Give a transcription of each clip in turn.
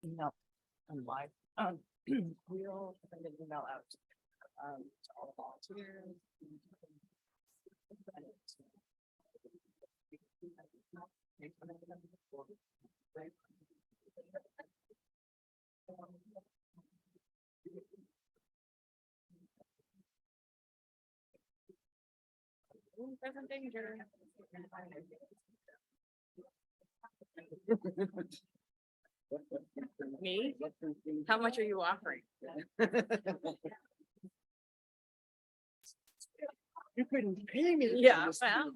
email and live. We'll send an email out to all the volunteers. Present danger. Me? How much are you offering? You couldn't pay me. Yeah, well.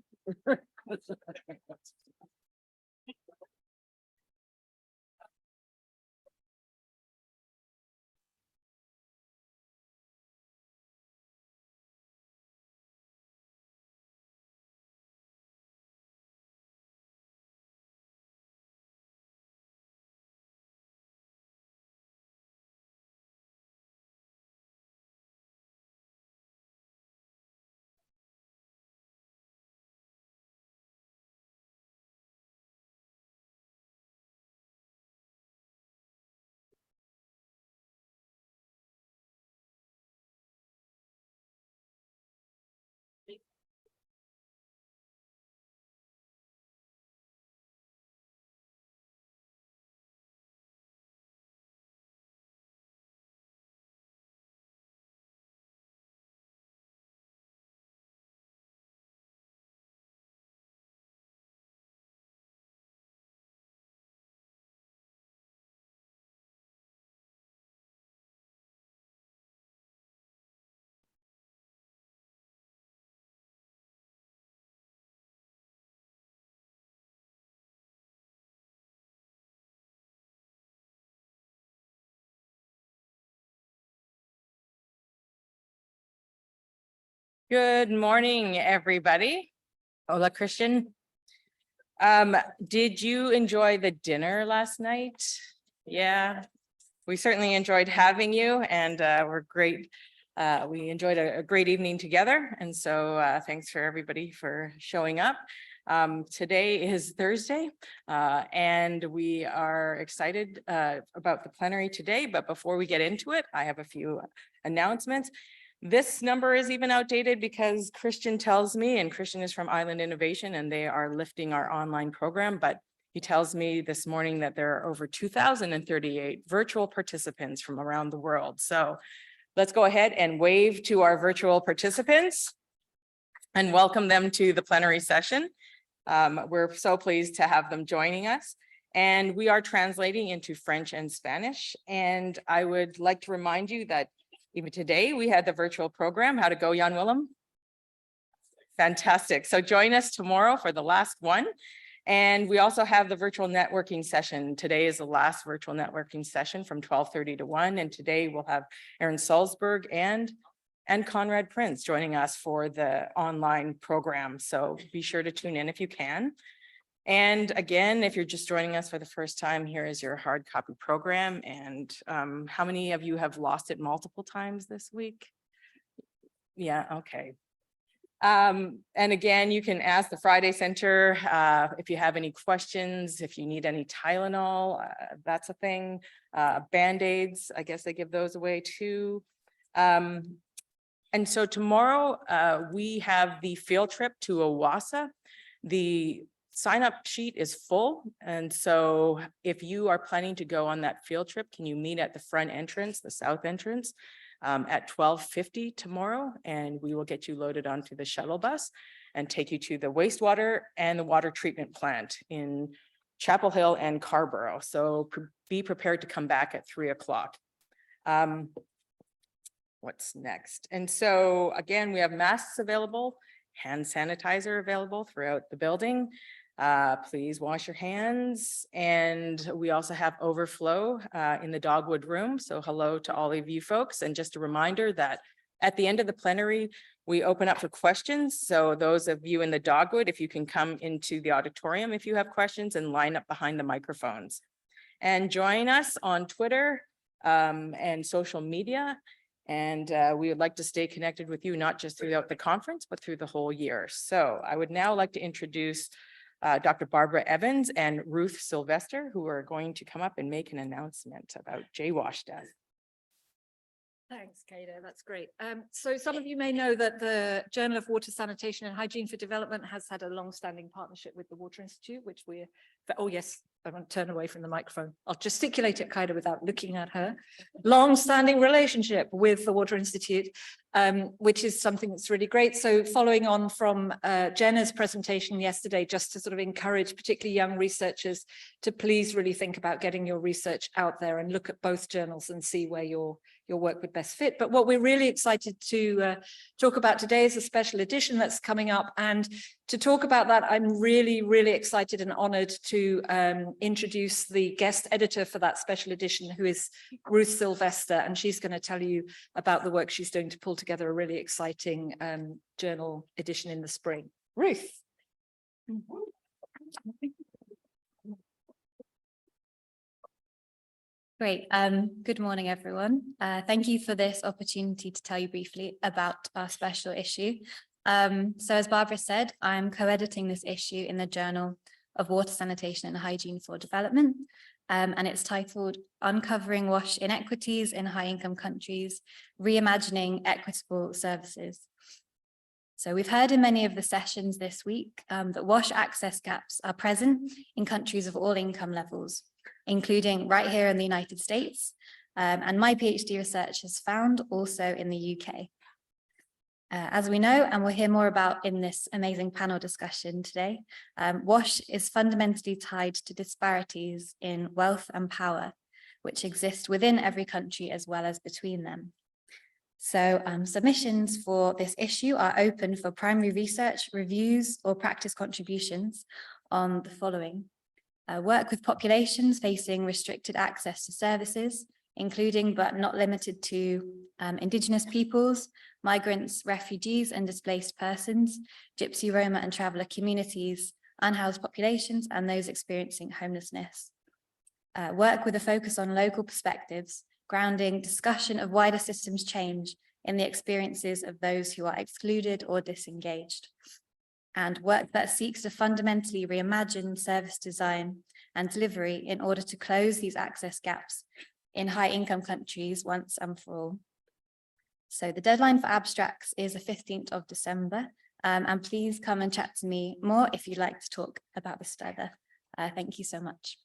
Good morning, everybody. Hola, Christian. Did you enjoy the dinner last night? Yeah, we certainly enjoyed having you, and we're great. We enjoyed a great evening together, and so thanks for everybody for showing up. Today is Thursday, and we are excited about the plenary today, but before we get into it, I have a few announcements. This number is even outdated because Christian tells me, and Christian is from Island Innovation, and they are lifting our online program, but he tells me this morning that there are over 2,038 virtual participants from around the world. So let's go ahead and wave to our virtual participants and welcome them to the plenary session. We're so pleased to have them joining us. And we are translating into French and Spanish. And I would like to remind you that even today we had the virtual program. How'd it go, Jan Willem? Fantastic. So join us tomorrow for the last one. And we also have the virtual networking session. Today is the last virtual networking session from 12:30 to 1. And today we'll have Aaron Salzberg and Conrad Prince joining us for the online program. So be sure to tune in if you can. And again, if you're just joining us for the first time, here is your hard copy program. And how many of you have lost it multiple times this week? Yeah, okay. And again, you can ask the Friday Center if you have any questions, if you need any Tylenol, that's a thing. Band-Aids, I guess they give those away too. And so tomorrow we have the field trip to Owasso. The sign-up sheet is full. And so if you are planning to go on that field trip, can you meet at the front entrance, the south entrance, at 12:50 tomorrow, and we will get you loaded onto the shuttle bus and take you to the wastewater and the water treatment plant in Chapel Hill and Carborough. So be prepared to come back at 3 o'clock. What's next? And so again, we have masks available, hand sanitizer available throughout the building. Please wash your hands. And we also have overflow in the Dogwood room. So hello to all of you folks. And just a reminder that at the end of the plenary, we open up for questions. So those of you in the Dogwood, if you can come into the auditorium if you have questions and line up behind the microphones. And join us on Twitter and social media. And we would like to stay connected with you, not just throughout the conference, but through the whole year. So I would now like to introduce Dr. Barbara Evans and Ruth Sylvester, who are going to come up and make an announcement about JWASH death. Thanks, Kada. That's great. So some of you may know that the Journal of Water, Sanitation and Hygiene for Development has had a long-standing partnership with the Water Institute, which we're, oh yes, I won't turn away from the microphone. I'll gesticulate at Kada without looking at her. Long-standing relationship with the Water Institute, which is something that's really great. So following on from Jenna's presentation yesterday, just to sort of encourage particularly young researchers to please really think about getting your research out there and look at both journals and see where your work would best fit. But what we're really excited to talk about today is a special edition that's coming up. And to talk about that, I'm really, really excited and honored to introduce the guest editor for that special edition, who is Ruth Sylvester. And she's going to tell you about the work she's doing to pull together a really exciting journal edition in the spring. Ruth. Great. Good morning, everyone. Thank you for this opportunity to tell you briefly about our special issue. So as Barbara said, I'm co-editing this issue in the Journal of Water, Sanitation and Hygiene for Development. And it's titled Uncovering WASH Inequities in High-Income Countries, Reimagining Equitable Services. So we've heard in many of the sessions this week that WASH access gaps are present in countries of all income levels, including right here in the United States, and my PhD research has found also in the UK. As we know, and we'll hear more about in this amazing panel discussion today, WASH is fundamentally tied to disparities in wealth and power, which exist within every country as well as between them. So submissions for this issue are open for primary research, reviews, or practice contributions on the following. Work with populations facing restricted access to services, including but not limited to Indigenous peoples, migrants, refugees and displaced persons, Gypsy, Roma and traveller communities, unhoused populations and those experiencing homelessness. Work with a focus on local perspectives, grounding discussion of wider systems change in the experiences of those who are excluded or disengaged. And work that seeks to fundamentally reimagine service design and delivery in order to close these access gaps in high-income countries once and for all. So the deadline for abstracts is the 15th of December, and please come and chat to me more if you'd like to talk about this further. Thank you so much.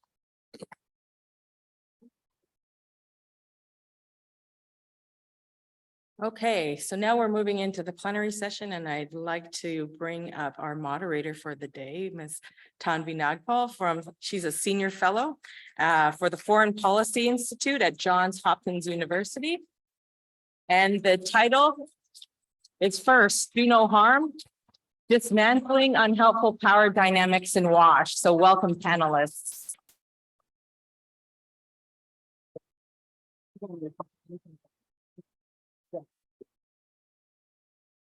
Okay, so now we're moving into the plenary session, and I'd like to bring up our moderator for the day, Ms. Tanvi Nagpal. She's a senior fellow for the Foreign Policy Institute at Johns Hopkins University. And the title is First, Do No Harm, Dismantling Unhelpful Power Dynamics in WASH. So welcome, panelists.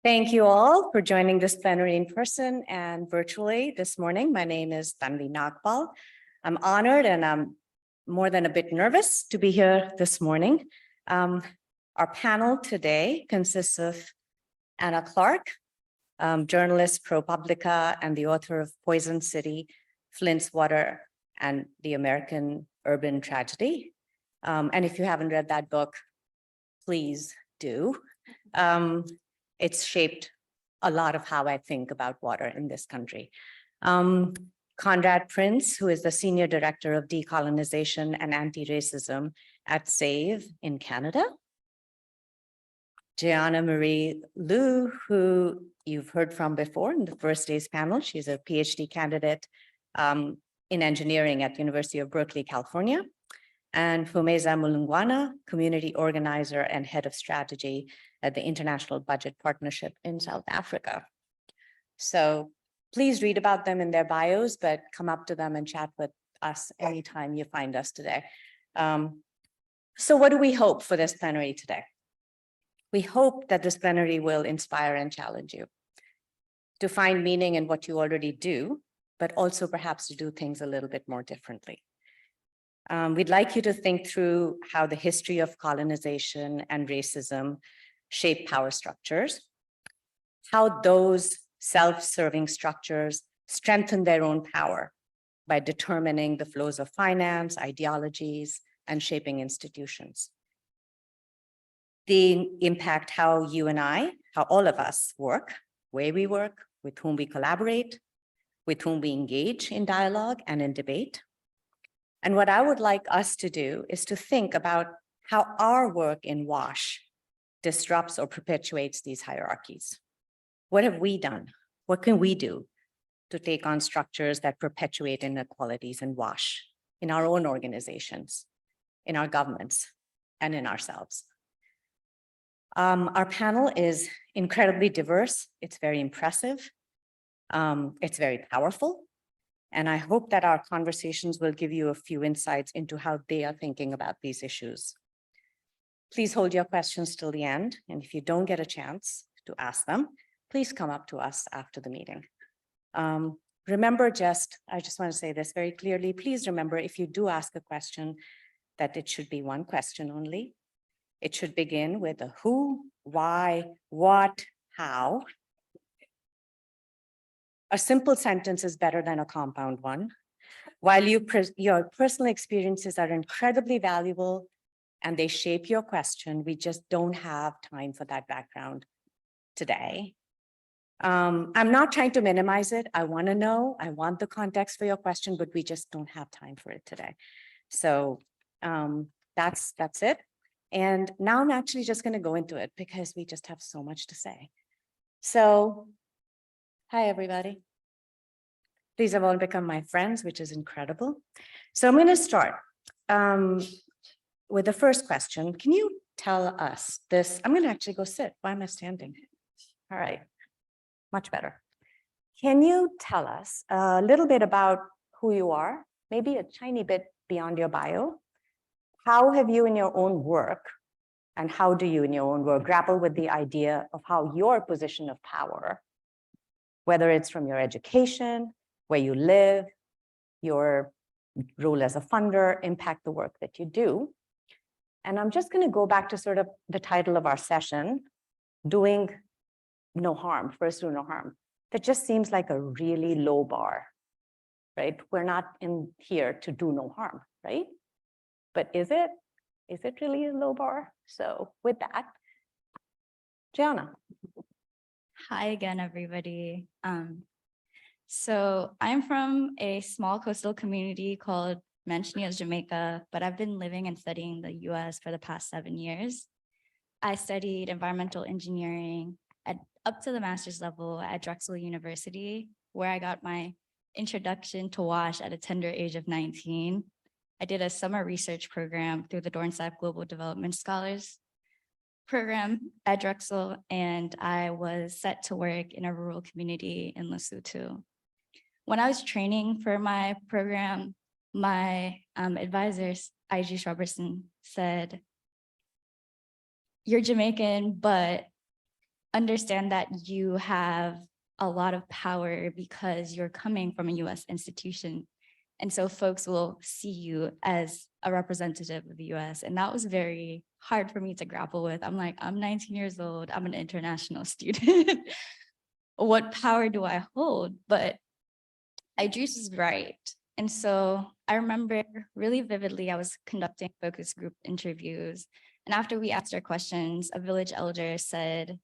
Thank you all for joining this plenary in person and virtually this morning. My name is Tanvi Nagpal. I'm honored and I'm more than a bit nervous to be here this morning. Our panel today consists of Anna Clark, journalist, ProPublica, and the author of Poison City, Flint's Water, and the American Urban Tragedy. And if you haven't read that book, please do. It's shaped a lot of how I think about water in this country. Conrad Prince, who is the Senior Director of Decolonization and Anti-Racism at SAVE in Canada. Gianna Marie Liu, who you've heard from before in the first day's panel. She's a PhD candidate in engineering at the University of Berkeley, California. And Phumeza Mlungwana, community organizer and head of strategy at the International Budget Partnership in South Africa. So please read about them in their bios, but come up to them and chat with us anytime you find us today. So what do we hope for this plenary today? We hope that this plenary will inspire and challenge you to find meaning in what you already do, but also perhaps to do things a little bit more differently. We'd like you to think through how the history of colonization and racism shape power structures, how those self-serving structures strengthen their own power by determining the flows of finance, ideologies, and shaping institutions. They impact how you and I, how all of us work, where we work, with whom we collaborate, with whom we engage in dialogue and in debate. And what I would like us to do is to think about how our work in WASH disrupts or perpetuates these hierarchies. What have we done? What can we do to take on structures that perpetuate inequalities in WASH, in our own organizations, in our governments, and in ourselves? Our panel is incredibly diverse. It's very impressive. It's very powerful. And I hope that our conversations will give you a few insights into how they are thinking about these issues. Please hold your questions till the end. And if you don't get a chance to ask them, please come up to us after the meeting. Remember, I just want to say this very clearly. Please remember, if you do ask a question, that it should be one question only. It should begin with a who, why, what, how. A simple sentence is better than a compound one. While your personal experiences are incredibly valuable and they shape your question, we just don't have time for that background today. I'm not trying to minimize it. I want to know, I want the context for your question, but we just don't have time for it today. So that's it. And now I'm actually just going to go into it because we just have so much to say. So, hi, everybody. These have all become my friends, which is incredible. So I'm going to start with the first question. Can you tell us this? I'm going to actually go sit. Why am I standing? All right, much better. Can you tell us a little bit about who you are, maybe a tiny bit beyond your bio? How have you in your own work, and how do you in your own work grapple with the idea of how your position of power, whether it's from your education, where you live, your role as a funder, impact the work that you do? And I'm just going to go back to sort of the title of our session, doing no harm, first do no harm. That just seems like a really low bar, right? We're not in here to do no harm, right? But is it really a low bar? So with that, Gianna. Hi again, everybody. So I'm from a small coastal community called Manchineers, Jamaica, but I've been living and studying in the US for the past 7 years. I studied environmental engineering up to the master's level at Drexel University, where I got my introduction to WASH at a tender age of 19. I did a summer research program through the Dornsack Global Development Scholars program at Drexel, and I was set to work in a rural community in Lesotho. When I was training for my program, my advisor, I.G. Robertson, said, "You're Jamaican, but understand that you have a lot of power because you're coming from a US institution. And so folks will see you as a representative of the US." And that was very hard for me to grapple with. I'm like, I'm 19 years old. I'm an international student. What power do I hold? But Idris is right. And so I remember really vividly, I was conducting focus group interviews. And after we asked our questions, a village elder said,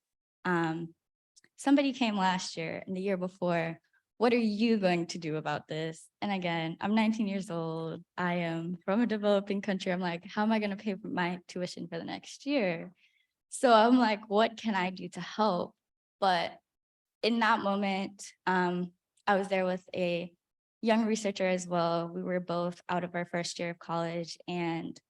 somebody came last year and the year before, what are you going to do about this? And again, I'm 19 years old. I am from a developing country. I'm like, how am I going to pay for my tuition for the next year? So I'm like, what can I do to help? But in that moment, I was there with a young researcher as well. We were both out of our first year of college. And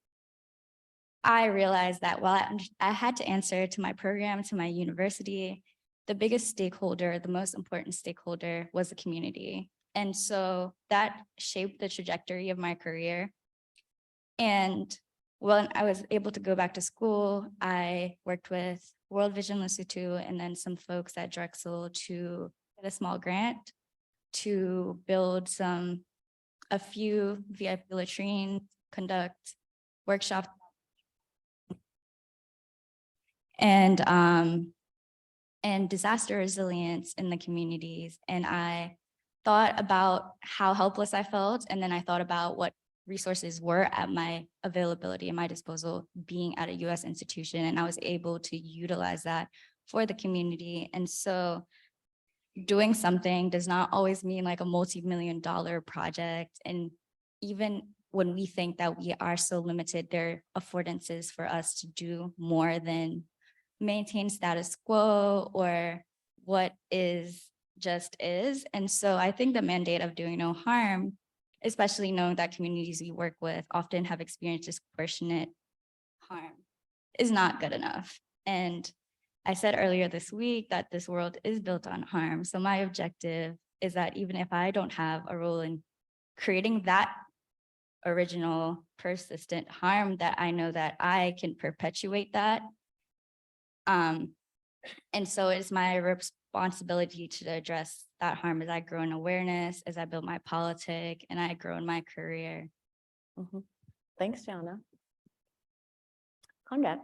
I realized that while I had to answer to my program, to my university, the biggest stakeholder, the most important stakeholder was the community. And so that shaped the trajectory of my career. And when I was able to go back to school, I worked with World Vision Lesotho and then some folks at Drexel to get a small grant to build a few VIP latrines, conduct workshops, and disaster resilience in the communities. And I thought about how helpless I felt, and then I thought about what resources were at my availability and my disposal being at a US institution, and I was able to utilize that for the community. And so doing something does not always mean like a multi-million-dollar project. And even when we think that we are so limited, there are affordances for us to do more than maintain status quo or what is just is. And so I think the mandate of doing no harm, especially knowing that communities we work with often have experienced disproportionate harm, is not good enough. And I said earlier this week that this world is built on harm. So my objective is that even if I don't have a role in creating that original persistent harm, that I know that I can perpetuate that. And so it's my responsibility to address that harm as I grow in awareness, as I build my politic, and I grow in my career. Thanks, Jana. Conrad.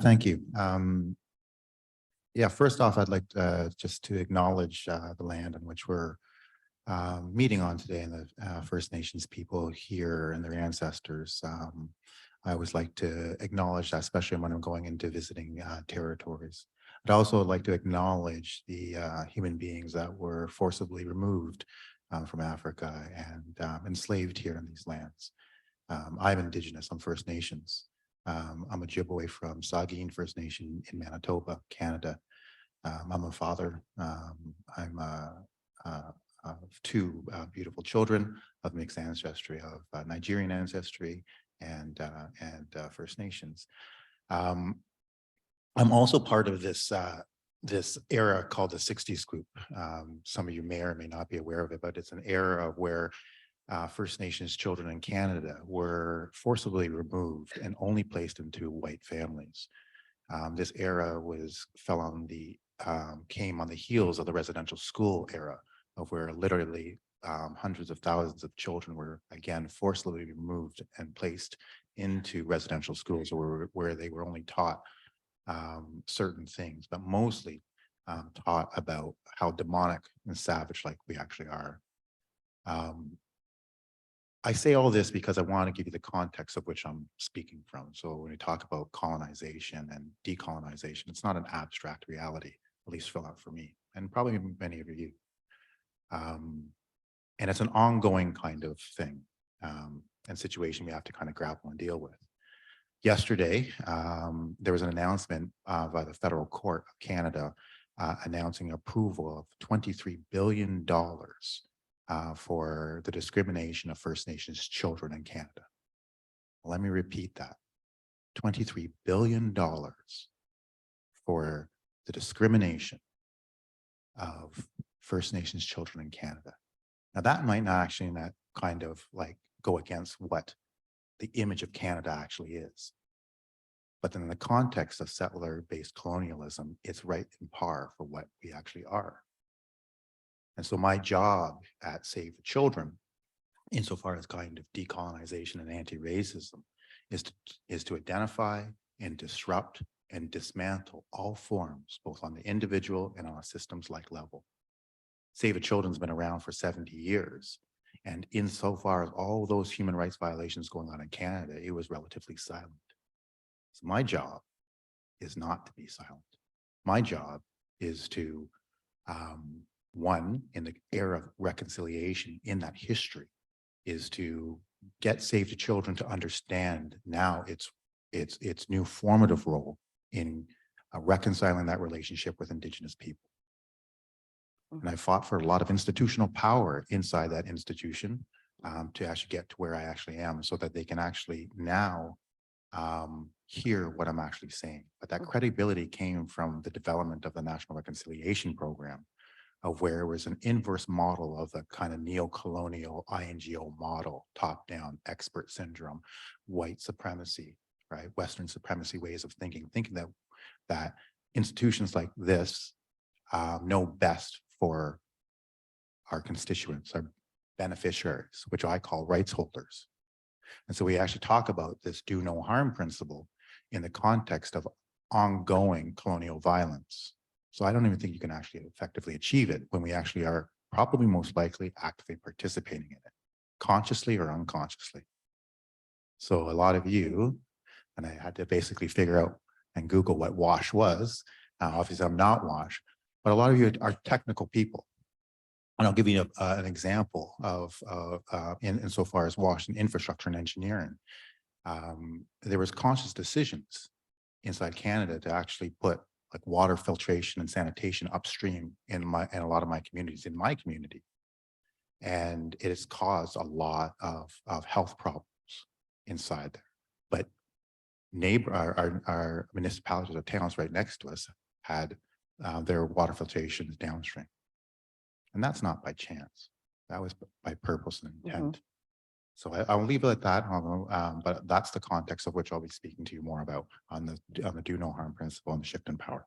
Thank you. Yeah, first off, I'd like just to acknowledge the land on which we're meeting on today, and the First Nations people here and their ancestors. I always like to acknowledge that, especially when I'm going into visiting territories. I'd also like to acknowledge the human beings that were forcibly removed from Africa and enslaved here in these lands. I'm Indigenous, I'm First Nations. I'm a Ojibwe from Saugeen First Nation in Manitoba, Canada. I'm a father. I'm of two beautiful children of mixed ancestry, of Nigerian ancestry and First Nations. I'm also part of this this era called the 60s group. Some of you may or may not be aware of it, but it's an era where First Nations children in Canada were forcibly removed and only placed into white families. This era came on the heels of the residential school era, of where literally hundreds of thousands of children were again forcibly removed and placed into residential schools where they were only taught certain things, but mostly taught about how demonic and savage like we actually are. I say all this because I want to give you the context of which I'm speaking from. So when we talk about colonization and decolonization, it's not an abstract reality, at least for me, and probably many of you. And it's an ongoing kind of thing and situation we have to kind of grapple and deal with. Yesterday, there was an announcement by the Federal Court of Canada announcing approval of $23 billion for the discrimination of First Nations children in Canada. Let me repeat that. $23 billion for the discrimination of First Nations children in Canada. Now that might not actually not kind of like go against what the image of Canada actually is. But then in the context of settler-based colonialism, it's right in par for what we actually are. And so my job at Save the Children, insofar as kind of decolonization and anti-racism, is to identify and disrupt and dismantle all forms, both on the individual and on a systems-like level. Save the Children's been around for 70 years. And insofar as all those human rights violations going on in Canada, it was relatively silent. So my job is not to be silent. My job is to, one, in the era of reconciliation in that history, is to get Save the Children to understand now its new formative role in reconciling that relationship with Indigenous people. And I fought for a lot of institutional power inside that institution to actually get to where I actually am, so that they can actually now hear what I'm actually saying. But that credibility came from the development of the National Reconciliation Program, of where it was an inverse model of the kind of neo-colonial INGO model, top-down expert syndrome, white supremacy, right? Western supremacy ways of thinking that institutions like this know best for our constituents, our beneficiaries, which I call rights holders. And so we actually talk about this do no harm principle in the context of ongoing colonial violence. So I don't even think you can actually effectively achieve it when we actually are probably most likely actively participating in it, consciously or unconsciously. So a lot of you, and I had to basically figure out and Google what WASH was. Obviously, I'm not WASH, but a lot of you are technical people. And I'll give you an example of insofar as WASH and infrastructure and engineering. There was conscious decisions inside Canada to actually put like water filtration and sanitation upstream in a lot of my communities, in my community. And it has caused a lot of health problems inside there. But our municipalities or towns right next to us had their water filtration downstream. And that's not by chance. That was by purpose and intent. So I'll leave it at that, but that's the context of which I'll be speaking to you more about on the do no harm principle and the shift in power.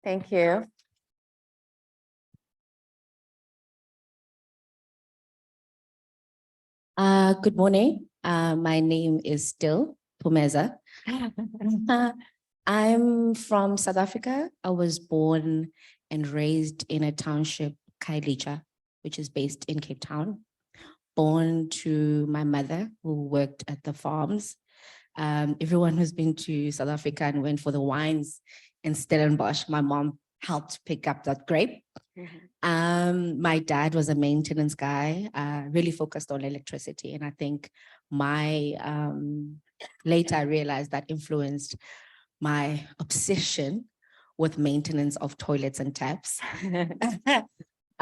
Thank you. Good morning. My name is still Phumeza. I'm from South Africa. I was born and raised in a township, Khayelitsha, which is based in Cape Town. Born to my mother who worked at the farms. Everyone who's been to South Africa and went for the wines in Stellenbosch, my mom helped pick up that grape. My dad was a maintenance guy, really focused on electricity. And I think later I realized that influenced my obsession with maintenance of toilets and taps.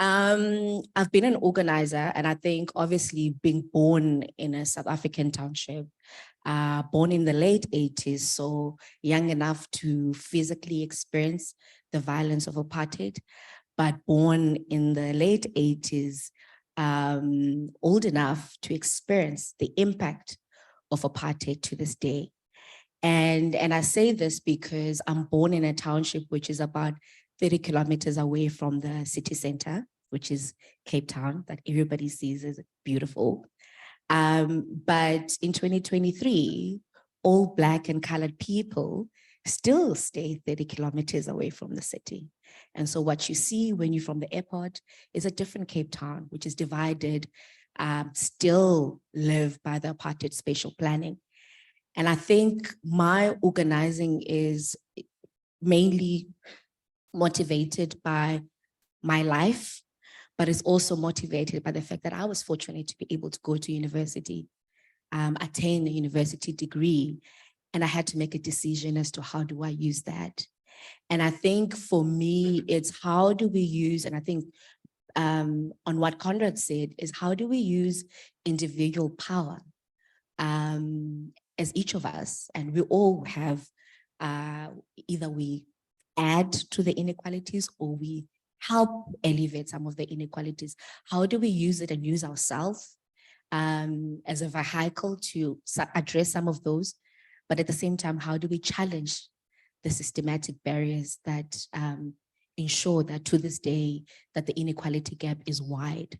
I've been an organizer, and I think obviously being born in a South African township, born in the late 80s, so young enough to physically experience the violence of apartheid, but born in the late 80s, old enough to experience the impact of apartheid to this day. And I say this because I'm born in a township which is about 30 kilometers away from the city center, which is Cape Town, that everybody sees as beautiful. But in 2023, all Black and colored people still stay 30 kilometers away from the city. And so what you see when you're from the airport is a different Cape Town, which is divided, still live by the apartheid spatial planning. And I think my organizing is mainly motivated by my life, but it's also motivated by the fact that I was fortunate to be able to go to university, attain a university degree, and I had to make a decision as to how do I use that. And I think for me, it's how do we use, and I think on what Conrad said, is how do we use individual power as each of us, and we all have, either we add to the inequalities or we help elevate some of the inequalities. How do we use it and use ourselves as a vehicle to address some of those? But at the same time, how do we challenge the systematic barriers that ensure that to this day that the inequality gap is wide?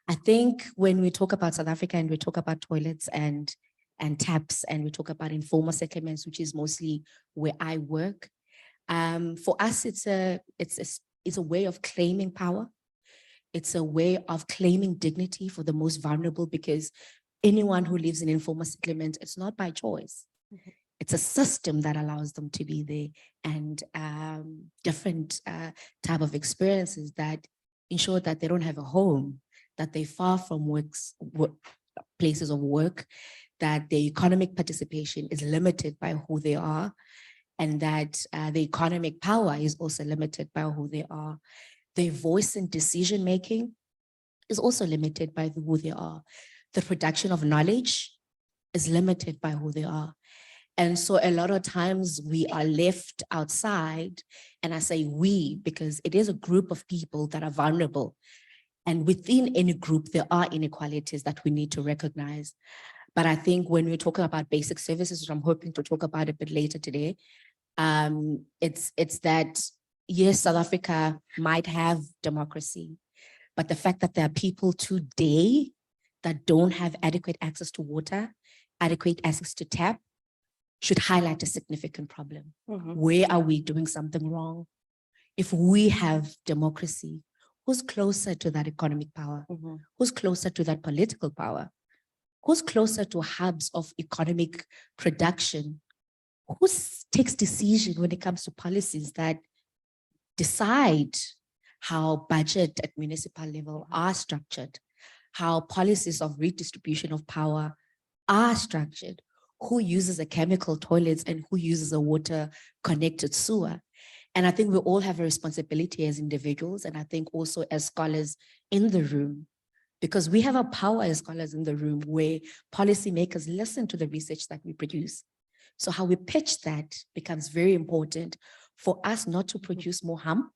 I think when we talk about South Africa and we talk about toilets and taps and we talk about informal settlements, which is mostly where I work, for us, it's a way of claiming power. It's a way of claiming dignity for the most vulnerable, because anyone who lives in informal settlement, it's not by choice. It's a system that allows them to be there, and different type of experiences that ensure that they don't have a home, that they're far from places of work, that their economic participation is limited by who they are, and that the economic power is also limited by who they are. Their voice in decision-making is also limited by who they are. The production of knowledge is limited by who they are. And so a lot of times we are left outside, and I say we, because it is a group of people that are vulnerable. And within any group, there are inequalities that we need to recognize. But I think when we're talking about basic services, which I'm hoping to talk about a bit later today, it's that, yes, South Africa might have democracy, but the fact that there are people today that don't have adequate access to water, adequate access to tap, should highlight a significant problem. Mhm. Where are we doing something wrong? If we have democracy, who's closer to that economic power? Mhm. Who's closer to that political power? Who's closer to hubs of economic production? Who takes decision when it comes to policies that decide how budget at municipal level are structured, how policies of redistribution of power are structured, who uses a chemical toilets and who uses a water connected sewer? And I think we all have a responsibility as individuals, and I think also as scholars in the room, because we have a power as scholars in the room where policymakers listen to the research that we produce. So how we pitch that becomes very important for us not to produce more harm,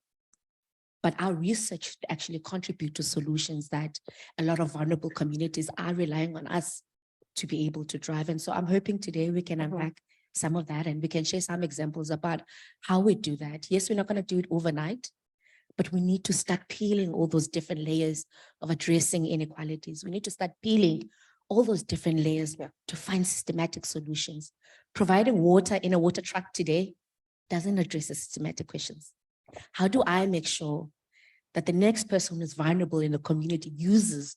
but our research to actually contribute to solutions that a lot of vulnerable communities are relying on us to be able to drive. And so I'm hoping today we can unpack some of that and we can share some examples about how we do that. Yes, we're not going to do it overnight, but we need to start peeling all those different layers of addressing inequalities. We need to start peeling all those different layers to find systematic solutions. Providing water in a water truck today doesn't address the systematic questions. How do I make sure that the next person who is vulnerable in the community uses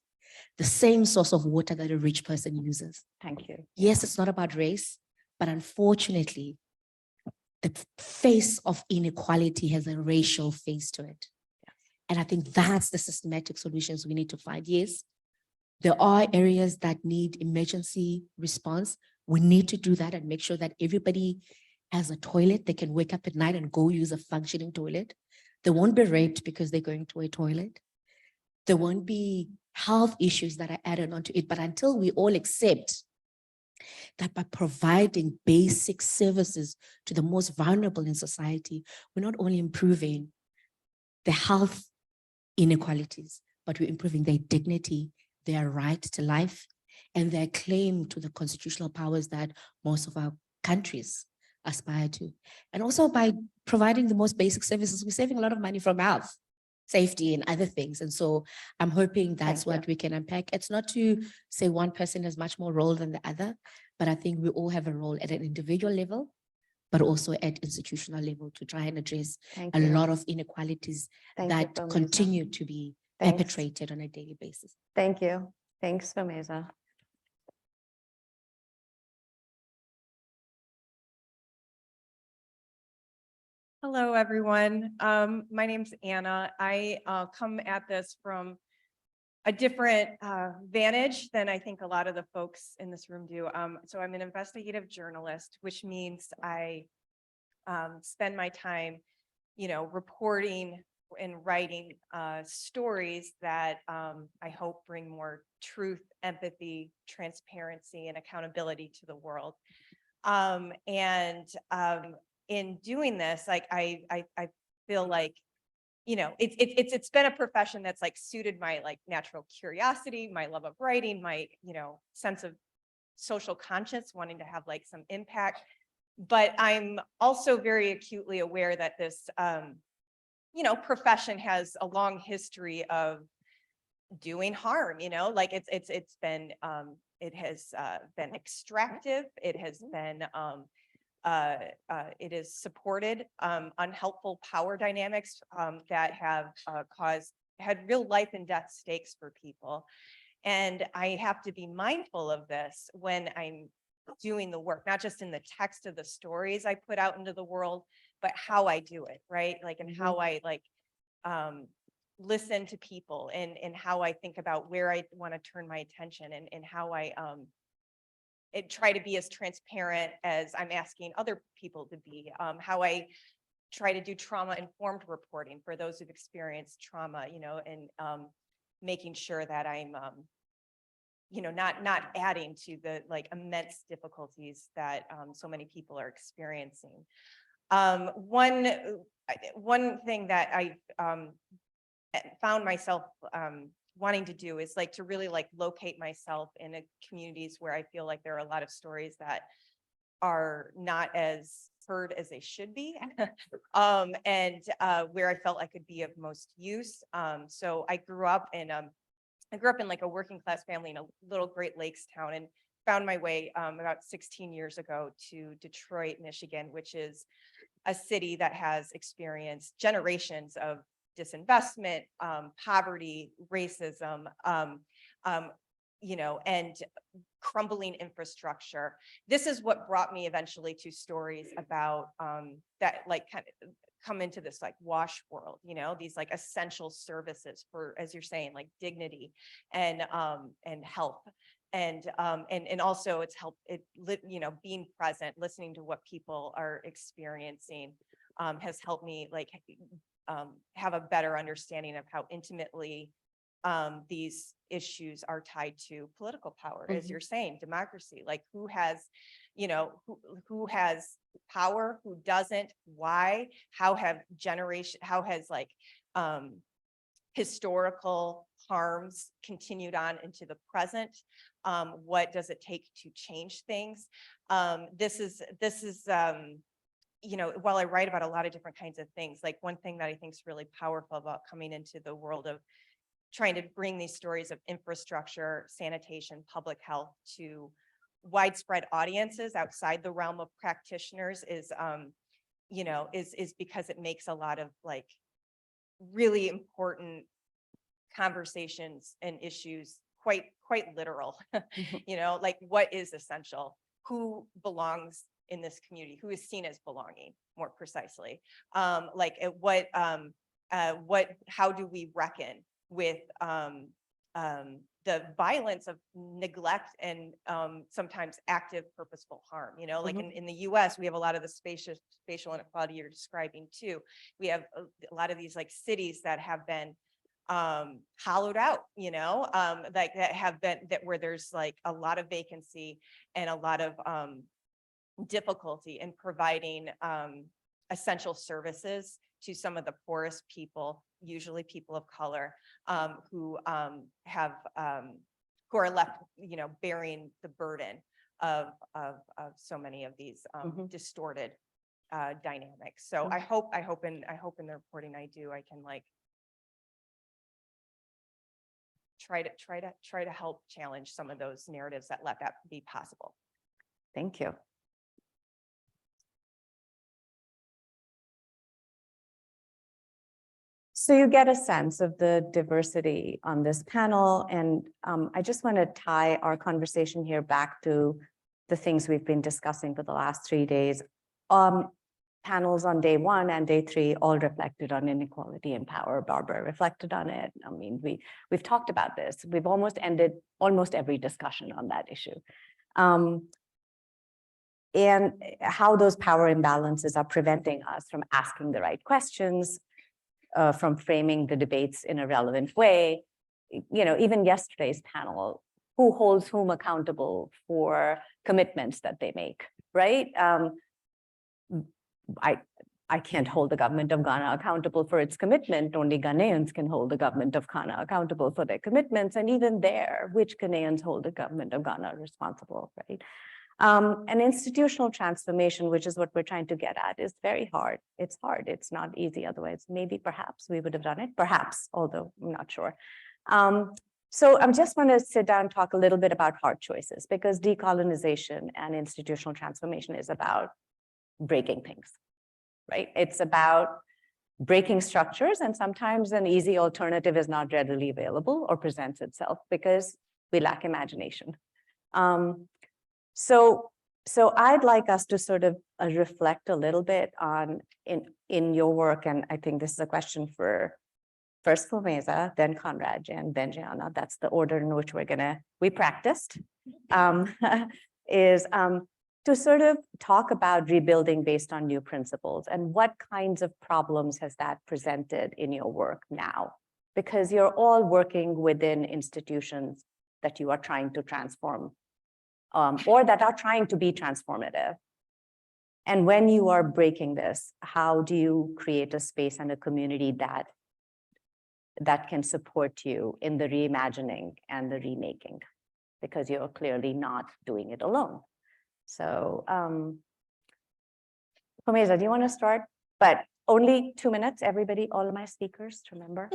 the same source of water that a rich person uses? Thank you. Yes, it's not about race, but unfortunately, the face of inequality has a racial face to it. And I think that's the systematic solutions we need to find. Yes, there are areas that need emergency response. We need to do that and make sure that everybody has a toilet. They can wake up at night and go use a functioning toilet. They won't be raped because they're going to a toilet. There won't be health issues that are added onto it. But until we all accept that by providing basic services to the most vulnerable in society, we're not only improving the health inequalities, but we're improving their dignity, their right to life, and their claim to the constitutional powers that most of our countries aspire to. And also by providing the most basic services, we're saving a lot of money from health, safety, and other things. And so I'm hoping that's what we can unpack. It's not to say one person has much more role than the other, but I think we all have a role at an individual level, but also at institutional level to try and address Thank a you. lot of inequalities Thank you, that Phumeza. continue to be Thanks. perpetrated on a daily basis. Thank you. Thanks, Phumeza. Hello, everyone. My name's Anna. I come at this from a different vantage than I think a lot of the folks in this room do. So I'm an investigative journalist, which means I spend my time, reporting and writing stories that I hope bring more truth, empathy, transparency, and accountability to the world. In doing this, like I feel like, it's been a profession that's like suited my like natural curiosity, my love of writing, my, sense of social conscience, wanting to have like some impact. But I'm also very acutely aware that this, profession has a long history of doing harm, like it's been, it has been extractive. It has been, it has supported unhelpful power dynamics that have had real life and death stakes for people. And I have to be mindful of this when I'm doing the work, not just in the text of the stories I put out into the world, but how I do it, right? Like, and how I listen to people and how I think about where I want to turn my attention and how I try to be as transparent as I'm asking other people to be, how I try to do trauma-informed reporting for those who've experienced trauma, and making sure that I'm, not adding to the like immense difficulties that so many people are experiencing. One thing that I found myself wanting to do is like to really like locate myself in communities where I feel like there are a lot of stories that are not as heard as they should be, and where I felt I could be of most use. So I grew up in like a working class family in a little Great Lakes town, and found my way about 16 years ago to Detroit, Michigan, which is a city that has experienced generations of disinvestment, poverty, racism, and crumbling infrastructure. This is what brought me eventually to stories about that, like, kind of come into this like wash world, these like essential services for, as you're saying, like dignity and health. And also it's being present, listening to what people are experiencing has helped me like have a better understanding of how intimately these issues are tied to political power, as you're saying, democracy, like who has power, who doesn't, why, how has historical harms continued on into the present? What does it take to change things? This is while I write about a lot of different kinds of things, like one thing that I think is really powerful about coming into the world of trying to bring these stories of infrastructure, sanitation, public health to widespread audiences outside the realm of practitioners is because it makes a lot of like really important conversations and issues quite literal. Like what is essential, who belongs in this community, who is seen as belonging, more precisely, how do we reckon with the violence of neglect and sometimes active purposeful harm, like in the US, we have a lot of the spatial inequality you're describing too. We have a lot of these like cities that have been hollowed out, like where there's like a lot of vacancy and a lot of difficulty in providing essential services to some of the poorest people, usually people of color, who are left, bearing the burden of so many of these distorted dynamics. So I hope in the reporting I do, I can like try to help challenge some of those narratives that let that be possible. Thank you. So you get a sense of the diversity on this panel, and I just want to tie our conversation here back to the things we've been discussing for the last 3 days. Panels on day 1 and day 3 all reflected on inequality and power. Barbara reflected on it. I mean, we've talked about this. We've almost ended almost every discussion on that issue. And how those power imbalances are preventing us from asking the right questions, from framing the debates in a relevant way. Even yesterday's panel, who holds whom accountable for commitments that they make, right? I can't hold the government of Ghana accountable for its commitment. Only Ghanaians can hold the government of Ghana accountable for their commitments. And even there, which Ghanaians hold the government of Ghana responsible, right? And institutional transformation, which is what we're trying to get at, is very hard. It's hard. It's not easy. Otherwise, maybe perhaps we would have done it. Perhaps, although I'm not sure. So I just want to sit down and talk a little bit about hard choices, because decolonization and institutional transformation is about breaking things, right? It's about breaking structures, and sometimes an easy alternative is not readily available or presents itself because we lack imagination. So I'd like us to sort of reflect a little bit on in your work, and I think this is a question for first Phumeza, then Conrad, and then Gianna. That's the order in which we practiced, is to sort of talk about rebuilding based on new principles, and what kinds of problems has that presented in your work now? Because you're all working within institutions that you are trying to transform, or that are trying to be transformative. And when you are breaking this, how do you create a space and a community that can support you in the reimagining and the remaking? Because you're clearly not doing it alone. So, Phumeza, do you want to start? But only 2 minutes, everybody, all of my speakers, remember?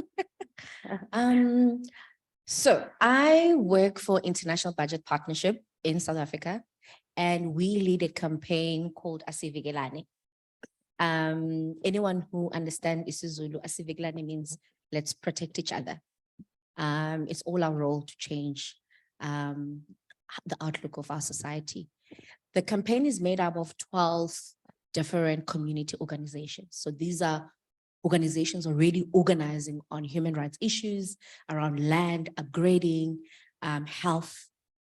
So I work for International Budget Partnership. in South Africa, and we lead a campaign called Asivikelane. Anyone who understands isiZulu, Asivikelane means let's protect each other. It's all our role to change the outlook of our society. The campaign is made up of 12 different community organizations. So these are organizations already organizing on human rights issues around land, upgrading, health,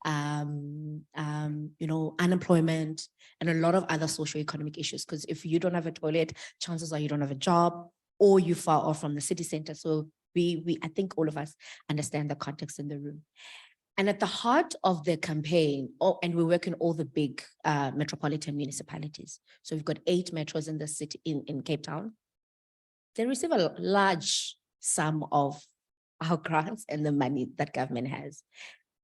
unemployment, and a lot of other socioeconomic issues. Because if you don't have a toilet, chances are you don't have a job, or you're far off from the city center. So I think all of us understand the context in the room. And at the heart of the campaign, and we work in all the big metropolitan municipalities. So we've got 8 metros in the city in Cape Town. They receive a large sum of our grants and the money that government has.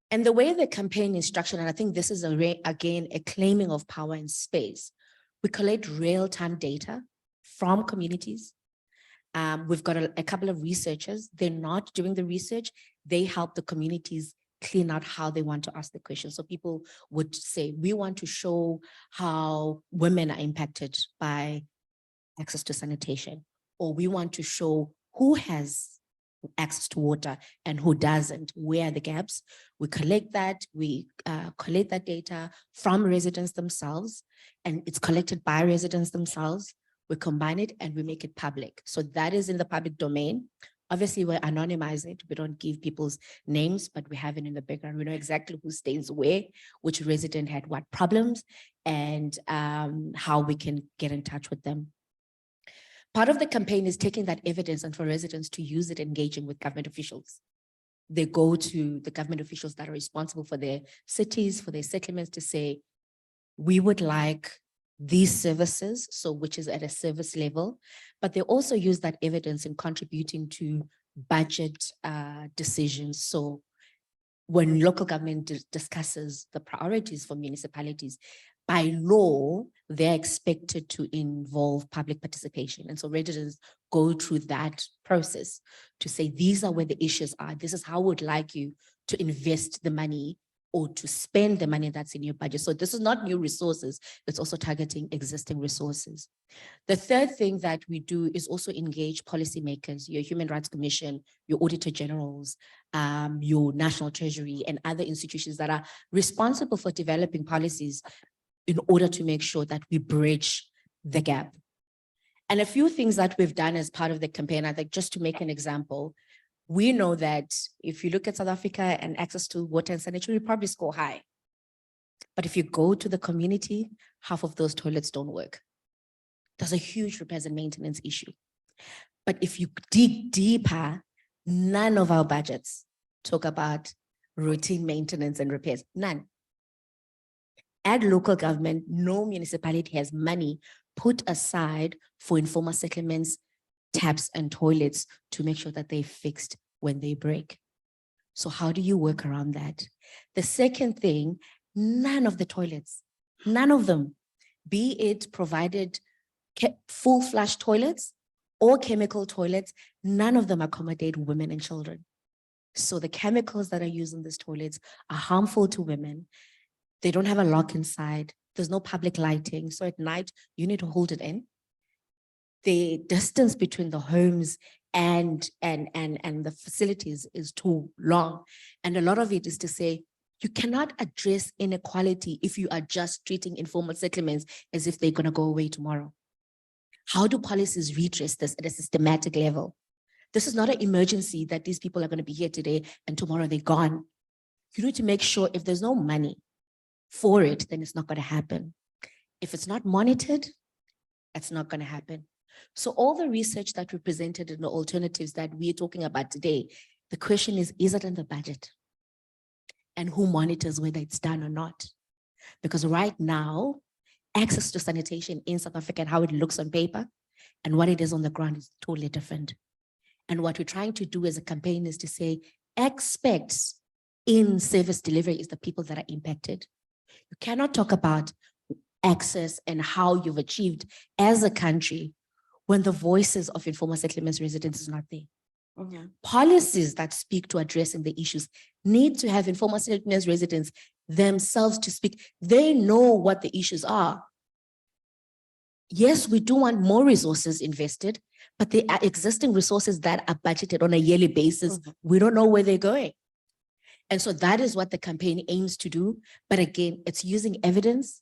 And the way the campaign is structured, and I think this is again a claiming of power and space, we collect real-time data from communities. We've got a couple of researchers. They're not doing the research. They help the communities clean out how they want to ask the question. So people would say, we want to show how women are impacted by access to sanitation, or we want to show who has access to water and who doesn't, where are the gaps. We collect that data from residents themselves, and it's collected by residents themselves. We combine it and we make it public. So that is in the public domain. Obviously, we anonymize it. We don't give people's names, but we have it in the background. We know exactly who stays where, which resident had what problems, and how we can get in touch with them. Part of the campaign is taking that evidence and for residents to use it engaging with government officials. They go to the government officials that are responsible for their cities, for their settlements, to say, we would like these services, so which is at a service level, but they also use that evidence in contributing to budget decisions. So when local government discusses the priorities for municipalities, by law, they're expected to involve public participation. And so residents go through that process to say, these are where the issues are. This is how we'd like you to invest the money or to spend the money that's in your budget. So this is not new resources, it's also targeting existing resources. The third thing that we do is also engage policymakers, your Human Rights Commission, your Auditor Generals, your National Treasury, and other institutions that are responsible for developing policies in order to make sure that we bridge the gap. And a few things that we've done as part of the campaign, I think just to make an example, we know that if you look at South Africa and access to water and sanitary, we probably score high. But if you go to the community, half of those toilets don't work. There's a huge repairs and maintenance issue. But if you dig deeper, none of our budgets talk about routine maintenance and repairs, none. At local government, no municipality has money put aside for informal settlements, taps and toilets to make sure that they're fixed when they break. So how do you work around that? The second thing, none of the toilets, none of them, be it provided full flush toilets or chemical toilets, none of them accommodate women and children. So the chemicals that are used in these toilets are harmful to women. They don't have a lock inside. There's no public lighting. So at night, you need to hold it in. The distance between the homes and the facilities is too long. And a lot of it is to say, you cannot address inequality if you are just treating informal settlements as if they're going to go away tomorrow. How do policies redress this at a systematic level? This is not an emergency that these people are going to be here today and tomorrow they're gone. You need to make sure if there's no money for it, then it's not going to happen. If it's not monitored, it's not going to happen. So all the research that we presented and the alternatives that we're talking about today, the question is it in the budget? And who monitors whether it's done or not? Because right now, access to sanitation in South Africa and how it looks on paper and what it is on the ground is totally different. And what we're trying to do as a campaign is to say, experts in service delivery is the people that are impacted. You cannot talk about access and how you've achieved as a country when the voices of informal settlements residents is not there. Policies that speak to addressing the issues need to have informal settlements residents themselves to speak. They know what the issues are. Yes, we do want more resources invested, but there are existing resources that are budgeted on a yearly basis. We don't know where they're going. And so that is what the campaign aims to do. But again, it's using evidence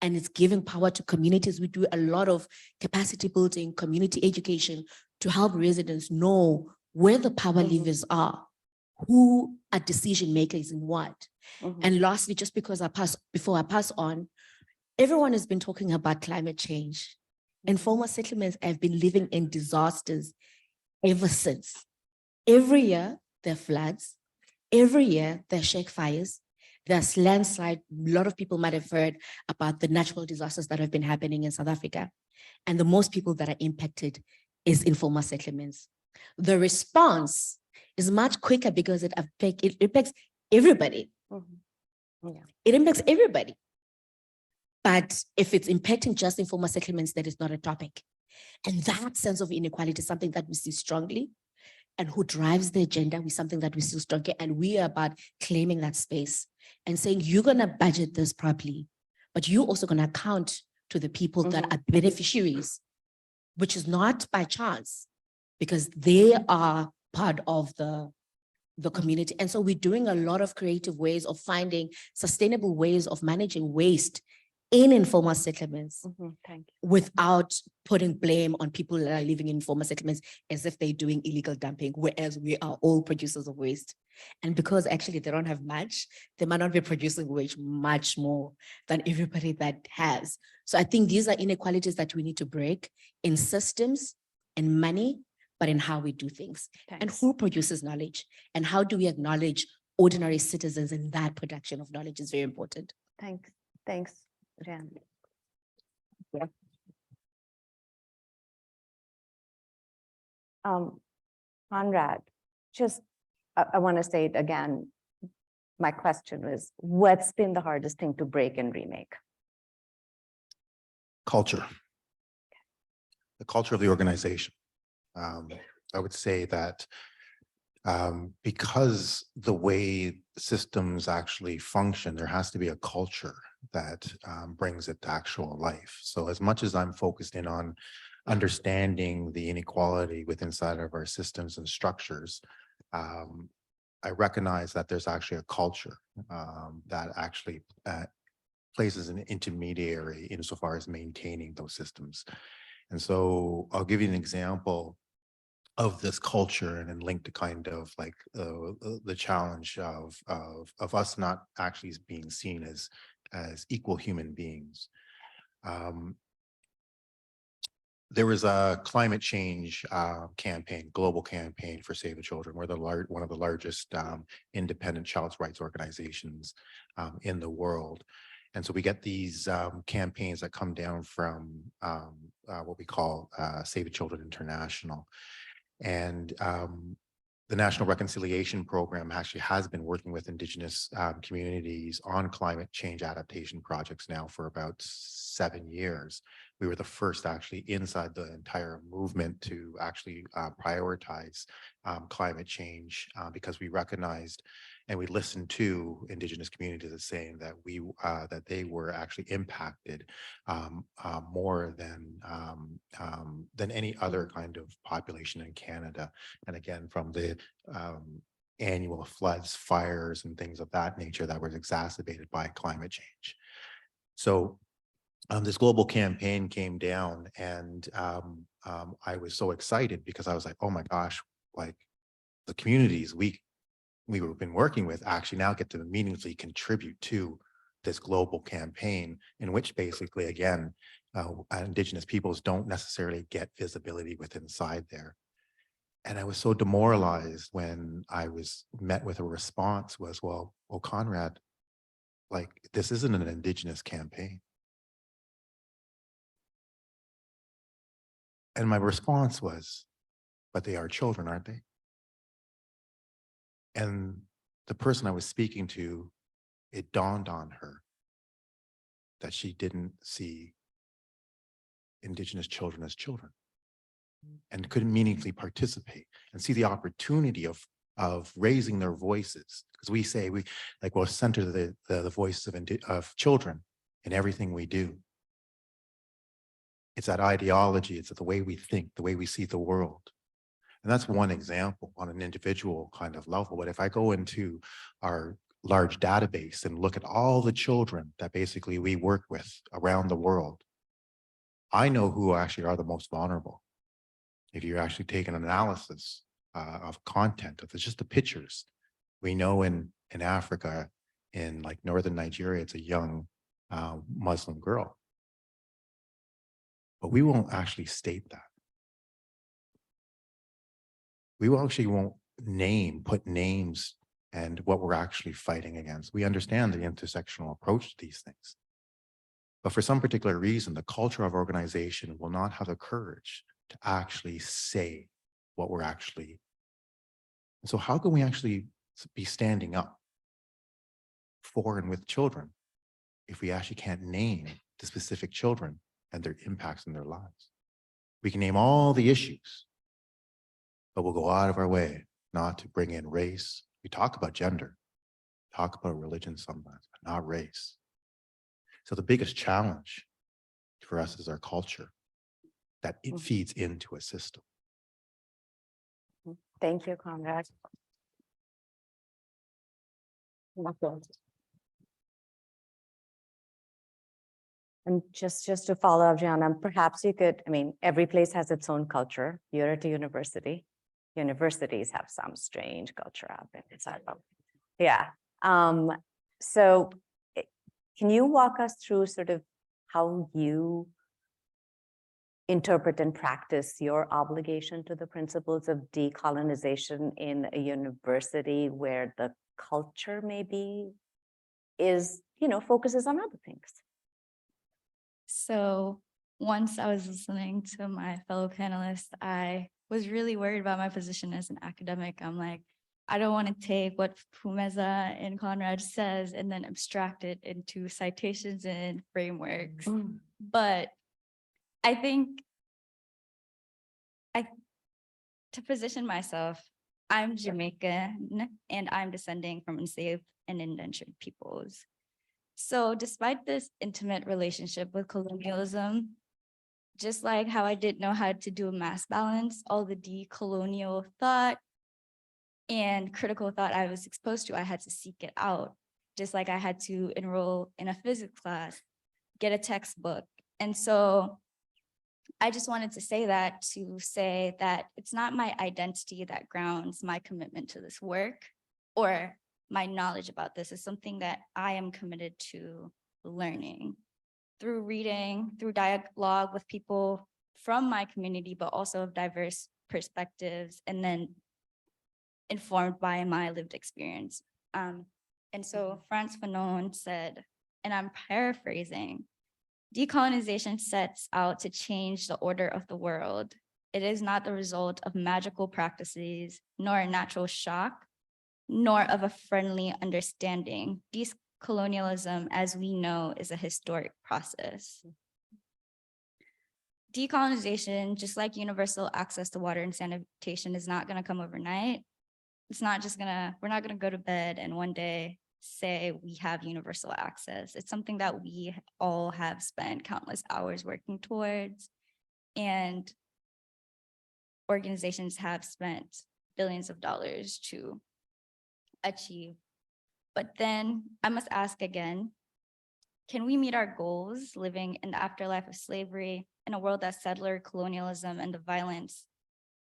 and it's giving power to communities. We do a lot of capacity building, community education to help residents know where the power levers are, who are decision makers in what. And lastly, just because before I pass on, everyone has been talking about climate change. Informal settlements have been living in disasters ever since. Every year, there are floods. Every year, there are shake fires. There's landslide. A lot of people might have heard about the natural disasters that have been happening in South Africa. And the most people that are impacted is informal settlements. The response is much quicker because it impacts everybody. It impacts everybody. But if it's impacting just informal settlements, that is not a topic. And that sense of inequality is something that we see strongly. And who drives the agenda is something that we see strongly. And we are about claiming that space and saying, you're going to budget this properly, but you're also going to account to the people that are beneficiaries, which is not by chance, because they are part of the community. And so we're doing a lot of creative ways of finding sustainable ways of managing waste in informal settlements without putting blame on people that are living in informal settlements as if they're doing illegal dumping, whereas we are all producers of waste. And because actually they don't have much, they might not be producing waste much more than everybody that has. So I think these are inequalities that we need to break in systems and money, but in how we do things. And who produces knowledge and how do we acknowledge ordinary citizens in that production of knowledge is very important. Thanks, Jan. Conrad, just, I want to say it again. My question was, what's been the hardest thing to break and remake? Culture. The culture of the organization. I would say that because the way systems actually function, there has to be a culture that brings it to actual life. So as much as I'm focused in on understanding the inequality within inside of our systems and structures, I recognize that there's actually a culture that actually plays as an intermediary insofar as maintaining those systems. And so I'll give you an example of this culture and then link to kind of like the challenge of us not actually being seen as equal human beings. There was a climate change campaign, global campaign for Save the Children. We're one of the largest independent child's rights organizations in the world. And so we get these campaigns that come down from what we call Save the Children International. And the National Reconciliation Program actually has been working with Indigenous communities on climate change adaptation projects now for about 7 years. We were the first actually inside the entire movement to actually prioritize climate change because we recognized and we listened to Indigenous communities as saying that that they were actually impacted more than any other kind of population in Canada. And again, from the annual floods, fires, and things of that nature that were exacerbated by climate change. So this global campaign came down, and I was so excited because I was like, oh my gosh, like the communities we've been working with actually now get to meaningfully contribute to this global campaign, in which basically, again, Indigenous peoples don't necessarily get visibility within inside there. And I was so demoralized when I was met with a response was, well, Conrad, like this isn't an Indigenous campaign. And my response was, but they are children, aren't they? And the person I was speaking to, it dawned on her that she didn't see Indigenous children as children and couldn't meaningfully participate. and see the opportunity of raising their voices. Because we say we'll center the voices of children in everything we do. It's that ideology, it's the way we think, the way we see the world. And that's one example on an individual kind of level. But if I go into our large database and look at all the children that basically we work with around the world, I know who actually are the most vulnerable. If you actually take an analysis of content, of just the pictures, we know in Africa, in like northern Nigeria, it's a young Muslim girl. But we won't actually state that. We won't put names and what we're actually fighting against. We understand the intersectional approach to these things. But for some particular reason, the culture of organization will not have the courage to actually say what we're actually. And so how can we actually be standing up for and with children if we actually can't name the specific children and their impacts in their lives? We can name all the issues, but we'll go out of our way not to bring in race. We talk about gender, talk about religion sometimes, but not race. So the biggest challenge for us is our culture, that it feeds into a system. Thank you, Conrad. And just to follow up, Gianna, perhaps you could, I mean, every place has its own culture. You're at a university. Universities have some strange culture out there. Yeah. So can you walk us through sort of how you interpret and practice your obligation to the principles of decolonization in a university where the culture maybe is, focuses on other things? So once I was listening to my fellow panelists, I was really worried about my position as an academic. I'm like, I don't want to take what Phumeza and Conrad says and then abstract it into citations and frameworks. But I think to position myself, I'm Jamaican and I'm descending from enslaved and indentured peoples. So despite this intimate relationship with colonialism, just like how I didn't know how to do a mass balance, all the decolonial thought and critical thought I was exposed to, I had to seek it out. Just like I had to enroll in a physics class, get a textbook. And so I just wanted to say that it's not my identity that grounds my commitment to this work or my knowledge about this. Is something that I am committed to learning through reading, through dialogue with people from my community, but also of diverse perspectives, and then informed by my lived experience. And so Frantz Fanon said, and I'm paraphrasing, decolonization sets out to change the order of the world. It is not the result of magical practices, nor a natural shock, nor of a friendly understanding. Decolonialism, as we know, is a historic process. Decolonization, just like universal access to water and sanitation, is not going to come overnight. It's not just we're not going to go to bed and one day say we have universal access. It's something that we all have spent countless hours working towards, and organizations have spent billions of dollars to achieve. But then I must ask again, can we meet our goals living in the afterlife of slavery in a world that settler colonialism and the violence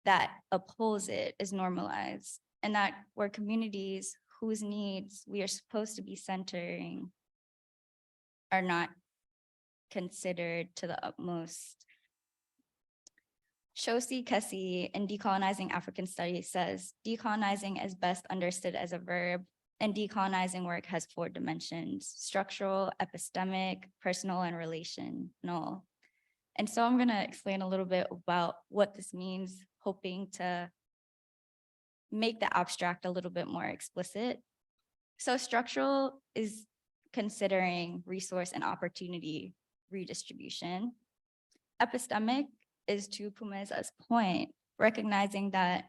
that oppose it is normalized, and that where communities whose needs we are supposed to be centering are not considered to the utmost? Shosi Kessi in Decolonizing African Studies says, decolonizing is best understood as a verb, and decolonizing work has 4 dimensions: structural, epistemic, personal, and relational. And so I'm gonna explain a little bit about what this means, hoping to make the abstract a little bit more explicit. So structural is considering resource and opportunity redistribution. Epistemic is, to Phumeza's point, recognizing that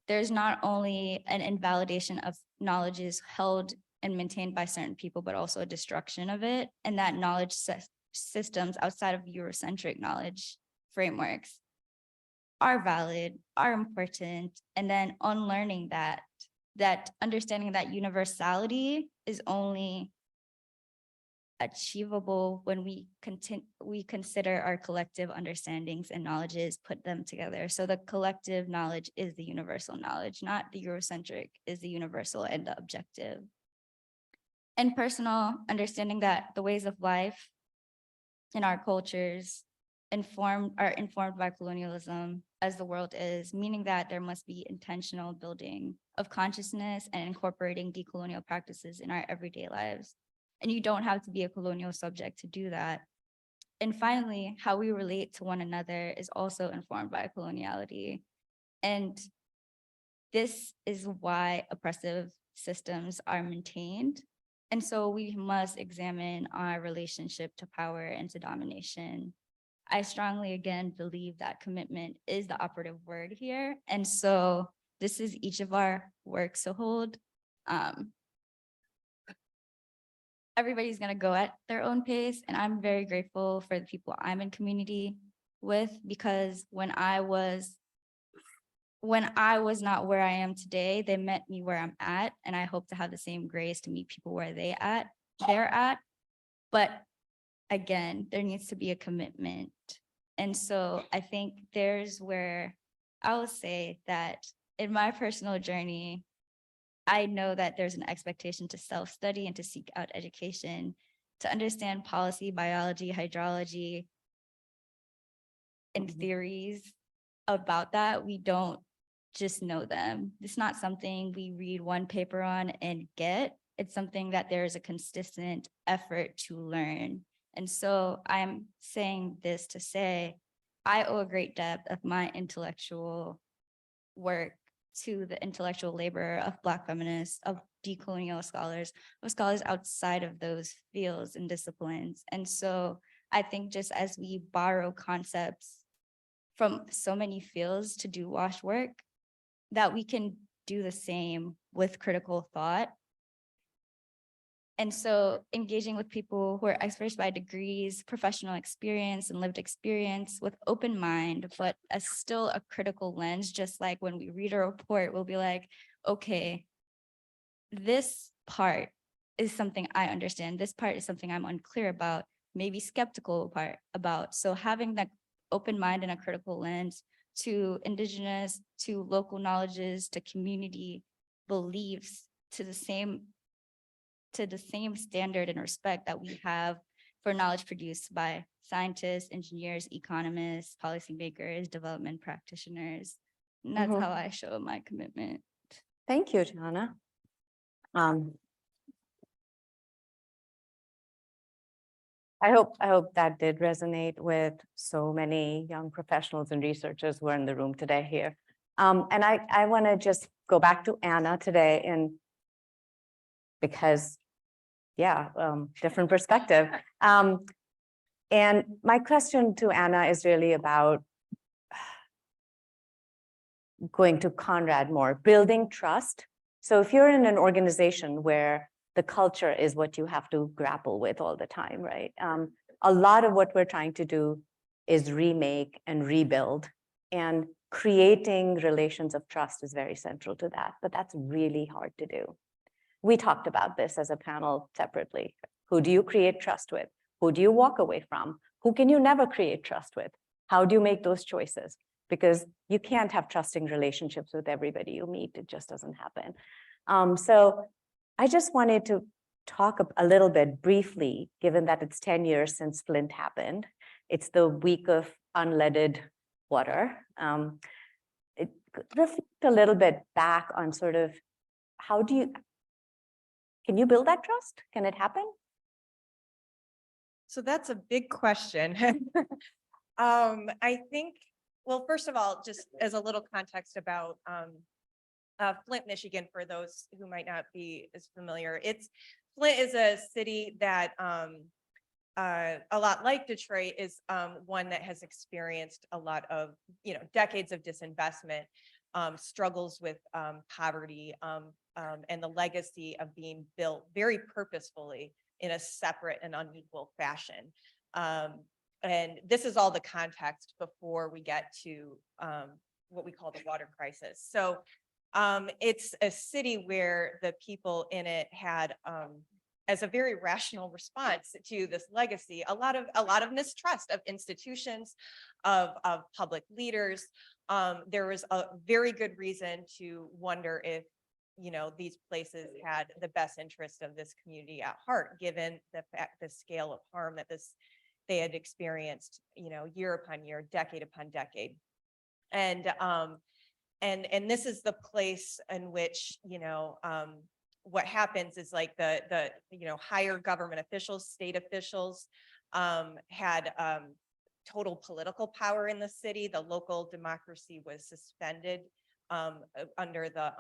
there's not only an invalidation of knowledges held and maintained by certain people, but also a destruction of it. And that knowledge systems outside of Eurocentric knowledge frameworks are valid, are important. And then unlearning that understanding that universality is only achievable when we consider our collective understandings and knowledges, put them together. So the collective knowledge is the universal knowledge, not the Eurocentric is the universal and the objective. And personal understanding that the ways of life in our cultures are informed by colonialism as the world is, meaning that there must be intentional building of consciousness and incorporating decolonial practices in our everyday lives. And you don't have to be a colonial subject to do that. And finally, how we relate to one another is also informed by coloniality. And this is why oppressive systems are maintained. And so we must examine our relationship to power and to domination. I strongly, again, believe that commitment is the operative word here. And so this is each of our works to hold. Everybody's gonna go at their own pace, and I'm very grateful for the people I'm in community with, because when I was not where I am today, they met me where I'm at, and I hope to have the same grace to meet people where they're at. But again, there needs to be a commitment. And so I think there's where I will say that in my personal journey, I know that there's an expectation to self-study and to seek out education, to understand policy, biology, hydrology, and theories about that. We don't just know them. It's not something we read one paper on and get. It's something that there is a consistent effort to learn. And so I'm saying this to say, I owe a great depth of my intellectual work to the intellectual labor of Black feminists, of decolonial scholars, of scholars outside of those fields and disciplines. And so I think just as we borrow concepts from so many fields to do WASH work, that we can do the same with critical thought. And so engaging with people who are experts by degrees, professional experience, and lived experience with open mind, but as still a critical lens, just like when we read a report, we'll be like, okay, this part is something I understand. This part is something I'm unclear about, maybe skeptical about. So having that open mind and a critical lens to indigenous, to local knowledges, to community beliefs, to the same standard and respect that we have for knowledge produced by scientists, engineers, economists, policymakers, development practitioners. And that's how I show my commitment. Thank you, Gianna. I hope that did resonate with so many young professionals and researchers who are in the room today here. And I want to just go back to Anna today, and because different perspective. And my question to Anna is really about going to Conrad more, building trust. So if you're in an organization where the culture is what you have to grapple with all the time, right? A lot of what we're trying to do is remake and rebuild, and creating relations of trust is very central to that, but that's really hard to do. We talked about this as a panel separately. Who do you create trust with? Who do you walk away from? Who can you never create trust with? How do you make those choices? Because you can't have trusting relationships with everybody you meet. It just doesn't happen. So I just wanted to talk a little bit briefly, given that it's 10 years since Flint happened. It's the week of unleaded water. Reflect a little bit back on sort of can you build that trust? Can it happen? So that's a big question. I think, well, first of all, just as a little context about Flint, Michigan, for those who might not be as familiar, Flint is a city that a lot like Detroit is one that has experienced a lot of, decades of disinvestment. struggles with poverty, and the legacy of being built very purposefully in a separate and unequal fashion. And this is all the context before we get to what we call the water crisis. So it's a city where the people in it had, as a very rational response to this legacy, a lot of mistrust of institutions, of public leaders. There was a very good reason to wonder if, you know, these places had the best interest of this community at heart, given the scale of harm that they had experienced, you know, year upon year, decade upon decade. And this is the place in which, you know, what happens is like the you know, higher government officials, state officials, had total political power in the city. The local democracy was suspended under the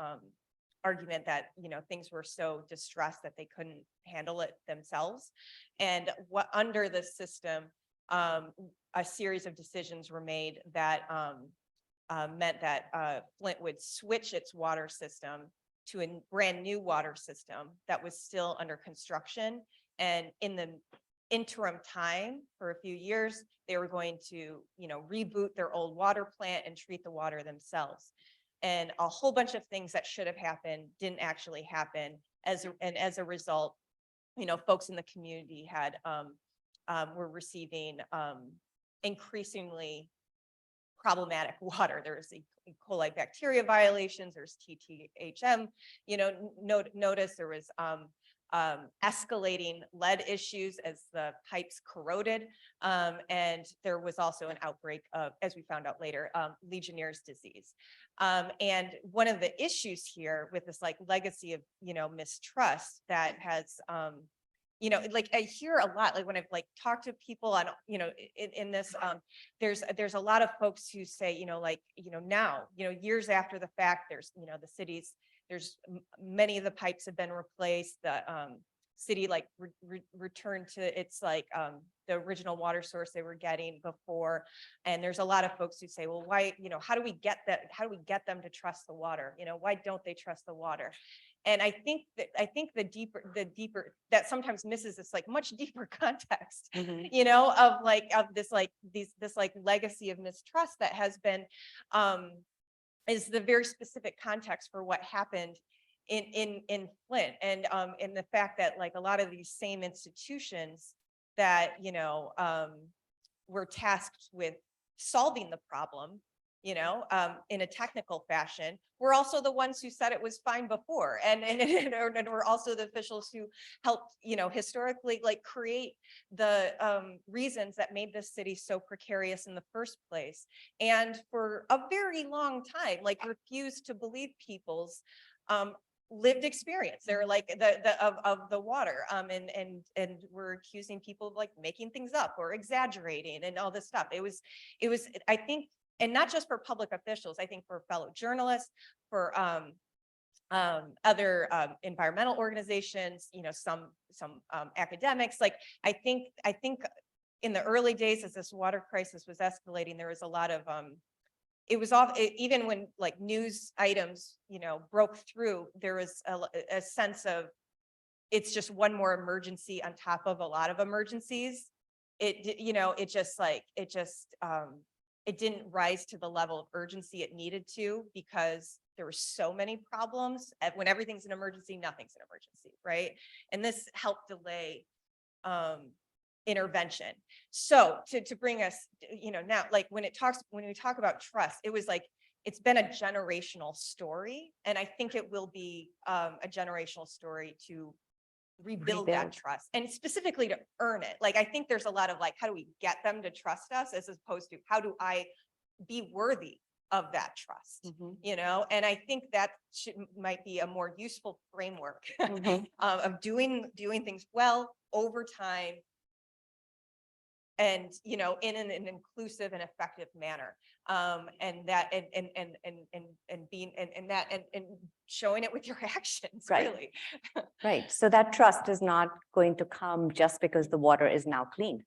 argument that, you know, things were so distressed that they couldn't handle it themselves. And what under the system, a series of decisions were made that meant that Flint would switch its water system to a brand new water system that was still under construction. And in the interim time, for a few years, they were going to, you know, reboot their old water plant and treat the water themselves. And a whole bunch of things that should have happened didn't actually happen. As a result, you know, folks in the community had were receiving increasingly problematic water. There's E. coli bacteria violations, there's TTHM, you know, notice there was escalating lead issues as the pipes corroded. And there was also an outbreak of, as we found out later, Legionnaire's disease. And one of the issues here with this like legacy of, you know, mistrust that has, you know, like I hear a lot, like when I've like talked to people on, you know, in this, there's a lot of folks who say, you know, like, you know, now, you know, years after the fact, there's, you know, the cities, there's many of the pipes have been replaced. The city like returned to its like the original water source they were getting before. And there's a lot of folks who say, well, why, you know, how do we get that? How do we get them to trust the water? You know, why don't they trust the water? And I think the deeper that sometimes misses this like much deeper context, you know, of like this legacy of mistrust that has been is the very specific context for what happened in Flint, and the fact that like a lot of these same institutions that, you know, were tasked with solving the problem, you know, in a technical fashion, we're also the ones who said it was fine before. And we're also the officials who helped, you know, historically like create the reasons that made this city so precarious in the first place. And for a very long time, like refused to believe people's lived experience. They're like of the water, and we're accusing people of like making things up or exaggerating and all this stuff. It was, I think, and not just for public officials, I think for fellow journalists, for other environmental organizations, you know, some academics. Like I think in the early days, as this water crisis was escalating, there was a lot of it was off, even when like news items, you know, broke through, there was a sense of it's just one more emergency on top of a lot of emergencies. It, you know, it didn't rise to the level of urgency it needed to, because there were so many problems. When everything's an emergency, nothing's an emergency, right? And this helped delay intervention. So to bring us, you know, now, like when we talk about trust, it was like, it's been a generational story. And I think it will be a generational story to rebuild that trust, and specifically to earn it. Like, I think there's a lot of like, how do we get them to trust us, as opposed to how do I be worthy of that trust, you know? And I think that might be a more useful framework of doing things well over time, and, you know, in an inclusive and effective manner, and showing it with your actions, Right. really. Right. So that trust is not going to come just because the water is now clean.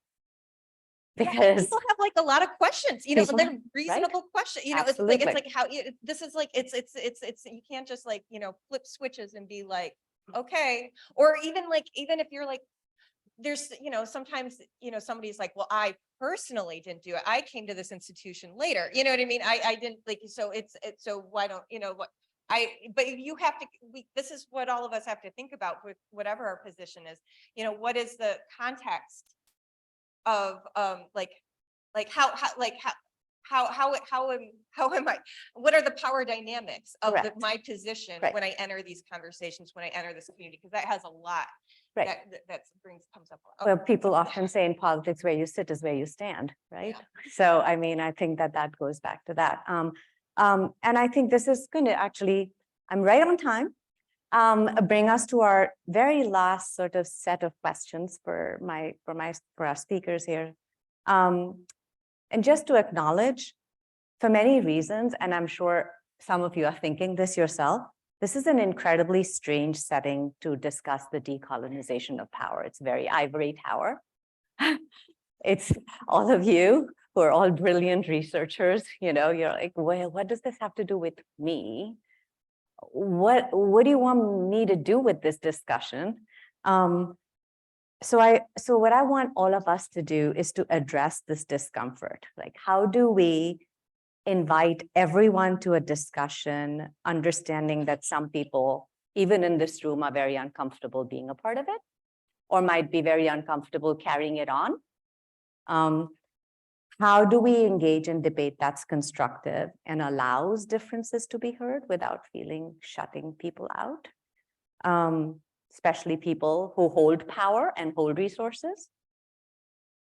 because People have like a lot of questions, you know, People they're have- reasonable questions, you know, it's Absolutely. like how, this is like, it's, you can't just like, you know, flip switches and be like, okay, or even like, even if you're like, there's, you know, sometimes, you know, somebody's like, well, I personally didn't do it. I came to this institution later. You know what I mean? I didn't like, so so why don't, you know, what but you have to, this is what all of us have to think about with whatever our position is, you know, what is the context of, like how am I, what are the power dynamics of Correct. my position Right. when I enter these conversations, when I enter this community, because that has a lot. Right. That comes up. a lot. Well, people often say in politics, where you sit is where you stand, right? So, I mean, I think that goes back to that. And I think this is going to actually, I'm right on time, bring us to our very last sort of set of questions for our speakers here. And just to acknowledge, for many reasons, and I'm sure some of you are thinking this yourself, this is an incredibly strange setting to discuss the decolonization of power. It's very ivory tower. It's all of you who are all brilliant researchers, you know, you're like, well, what does this have to do with me? What do you want me to do with this discussion? So what I want all of us to do is to address this discomfort. Like, how do we invite everyone to a discussion, understanding that some people, even in this room, are very uncomfortable being a part of it, or might be very uncomfortable carrying it on. How do we engage in debate that's constructive and allows differences to be heard without shutting people out? Especially people who hold power and hold resources.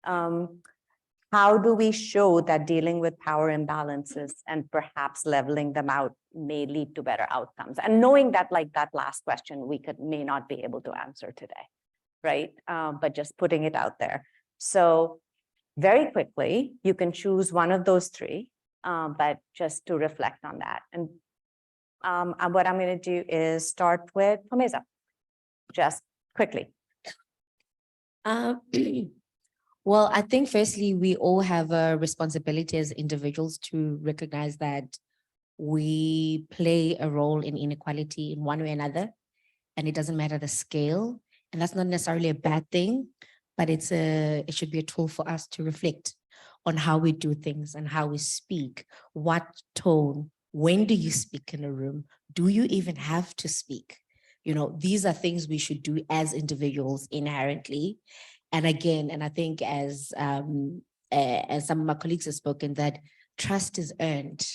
How do we show that dealing with power imbalances and perhaps leveling them out may lead to better outcomes? And knowing that, like that last question, we may not be able to answer today, right? But just putting it out there. So very quickly, you can choose one of those three, but just to reflect on that. And what I'm going to do is start with Phumeza, just quickly. Well, I think firstly, we all have a responsibility as individuals to recognize that we play a role in inequality in one way or another, and it doesn't matter the scale. And that's not necessarily a bad thing, but it should be a tool for us to reflect on how we do things and how we speak, what tone, when do you speak in a room? Do you even have to speak? You know, these are things we should do as individuals inherently. And again, and I think as some of my colleagues have spoken, that trust is earned.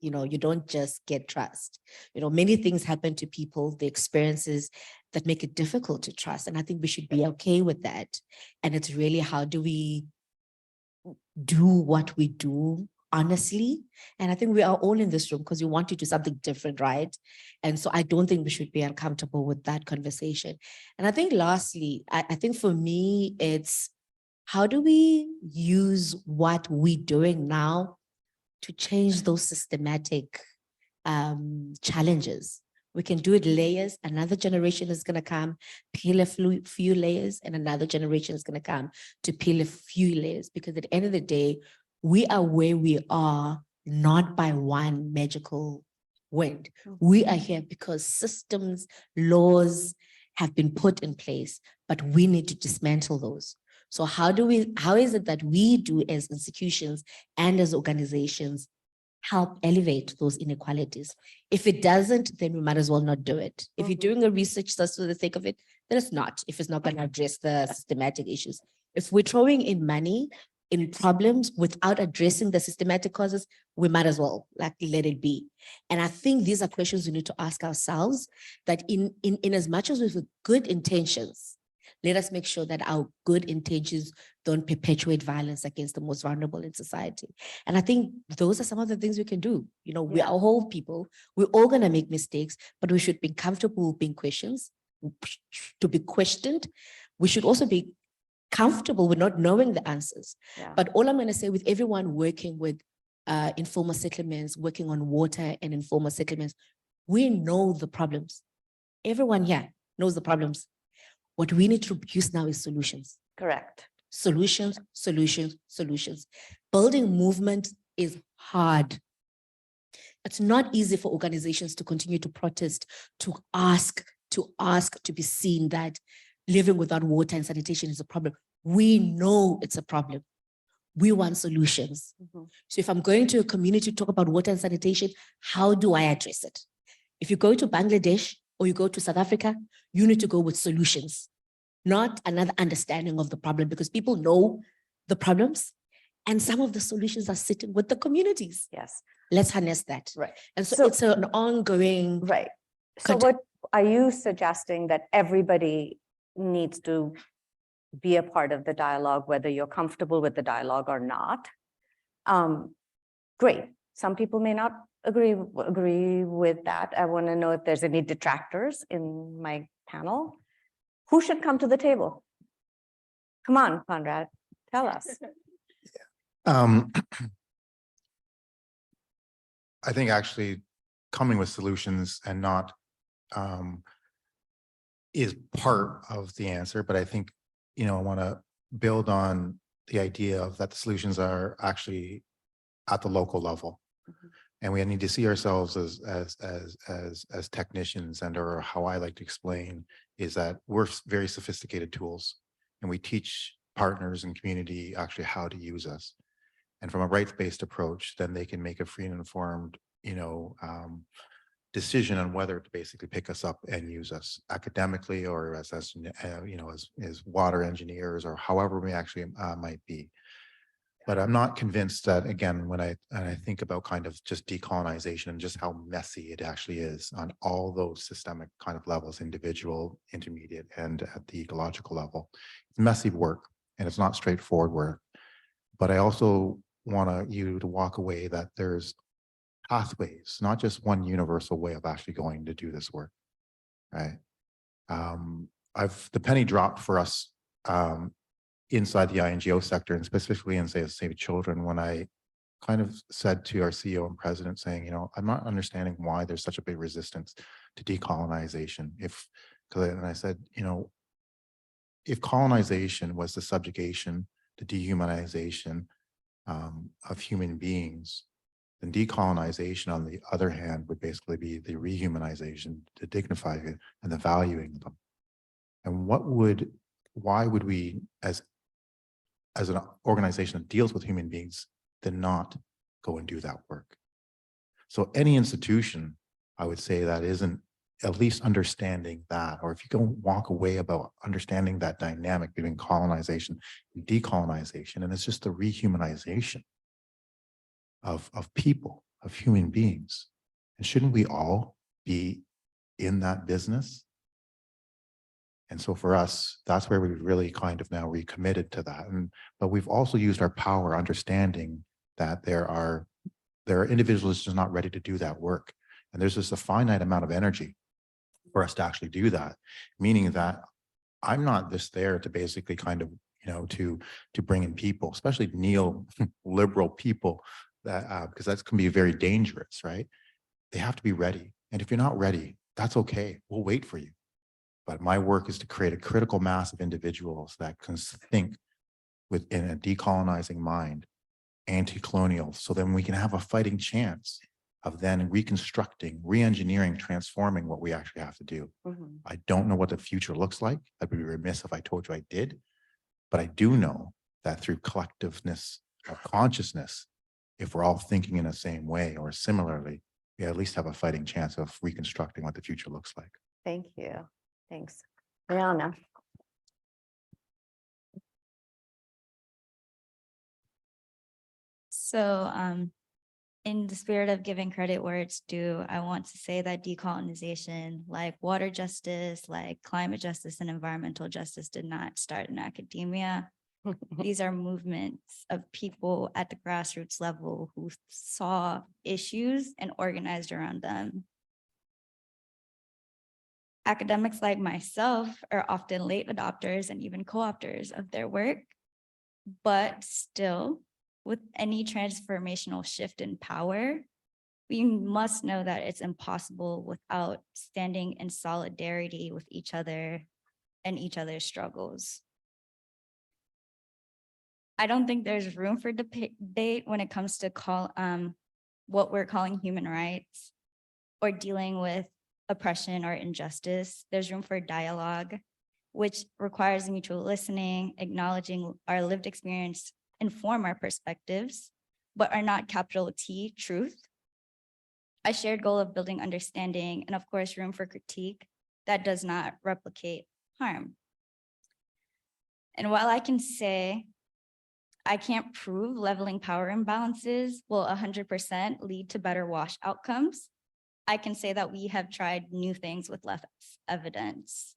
You know, you don't just get trust. You know, many things happen to people, the experiences that make it difficult to trust. And I think we should be okay with that. And it's really, how do we do what we do honestly? And I think we are all in this room because we want to do something different, right? And so I don't think we should be uncomfortable with that conversation. And I think lastly, I think for me, it's how do we use what we're doing now to change those systematic challenges? We can do it layers. Another generation is going to come, peel a few layers, and another generation is going to come to peel a few layers. Because at the end of the day, we are where we are not by one magical wind. We are here because systems, laws have been put in place, but we need to dismantle those. So how is it that we do as institutions and as organizations help elevate those inequalities? If it doesn't, then we might as well not do it. If you're doing a research just for the sake of it, then it's not, if it's not going to address the systematic issues. If we're throwing in money in problems without addressing the systematic causes, we might as well let it be. And I think these are questions we need to ask ourselves, that in as much as with good intentions, let us make sure that our good intentions don't perpetuate violence against the most vulnerable in society. And I think those are some of the things we can do. You know, we are whole people. We're all going to make mistakes, but we should be comfortable with being to be questioned. We should also be comfortable with not knowing the answers. But all I'm going to say, with everyone working with informal settlements, working on water and informal settlements, we know the problems. Everyone here knows the problems. What we need to produce now is solutions. Correct. Solutions, solutions, solutions. Building movement is hard. It's not easy for organizations to continue to protest, to ask, to be seen that living without water and sanitation is a problem. We know it's a problem. We want solutions. So if I'm going to a community to talk about water and sanitation, how do I address it? If you go to Bangladesh or you go to South Africa, you need to go with solutions, not another understanding of the problem, because people know the problems and some of the solutions are sitting with the communities. Yes, Let's harness that. right, And so So- it's an ongoing. right. So Cont- what are you suggesting, that everybody needs to be a part of the dialogue, whether you're comfortable with the dialogue or not? Great. Some people may not agree with that. I want to know if there's any detractors in my panel. Who should come to the table? Come on, Conrad, tell us. I think actually coming with solutions and not is part of the answer, but I think, I want to build on the idea of that the solutions are actually at the local level. And we need to see ourselves as technicians, and or how I like to explain is that we're very sophisticated tools, and we teach partners and community actually how to use us. And from a rights-based approach, then they can make a free and informed, decision on whether to basically pick us up and use us academically, or as water engineers, or however we actually might be. But I'm not convinced that, again, when I think about kind of just decolonization and just how messy it actually is on all those systemic kind of levels, individual, intermediate, and at the ecological level, it's messy work and it's not straightforward work. But I also want you to walk away that there's pathways, not just one universal way of actually going to do this work, right? The penny dropped for us inside the INGO sector, and specifically in Save Children, when I kind of said to our CEO and president, saying, I'm not understanding why there's such a big resistance to decolonization. And I said, if colonization was the subjugation, the dehumanization of human beings, then decolonization, on the other hand, would basically be the rehumanization, the dignifying and the valuing of them. And why would we, as an organization that deals with human beings, then not go and do that work? So any institution, I would say, that isn't at least understanding that, or if you go walk away about understanding that dynamic between colonization and decolonization, and it's just the rehumanization of people, of human beings. And shouldn't we all be in that business? And so for us, that's where we've really kind of now recommitted to that. But we've also used our power, understanding that there are individuals just not ready to do that work. And there's just a finite amount of energy for us to actually do that, meaning that I'm not just there to basically kind of, to bring in people, especially neoliberal people, that because that can be very dangerous, right? They have to be ready. And if you're not ready, that's okay. We'll wait for you. But my work is to create a critical mass of individuals that can think within a decolonizing mind, anti-colonial, so then we can have a fighting chance of then reconstructing, re-engineering, transforming what we actually have to do. I don't know what the future looks like. I'd be remiss if I told you I did. But I do know that through collectiveness of consciousness, if we're all thinking in the same way or similarly, we at least have a fighting chance of reconstructing what the future looks like. Thank you. Thanks. Rihanna. So in the spirit of giving credit where it's due, I want to say that decolonization, like water justice, like climate justice and environmental justice, did not start in academia. These are movements of people at the grassroots level who saw issues and organized around them. Academics like myself are often late adopters and even co-opters of their work, but still, with any transformational shift in power, we must know that it's impossible without standing in solidarity with each other and each other's struggles. I don't think there's room for debate when it comes to what we're calling human rights or dealing with oppression or injustice. There's room for dialogue, which requires mutual listening, acknowledging our lived experience, inform our perspectives, but are not capital T truth. A shared goal of building understanding and of course, room for critique that does not replicate harm. And while I can say I can't prove leveling power imbalances will 100% lead to better wash outcomes, I can say that we have tried new things with less evidence.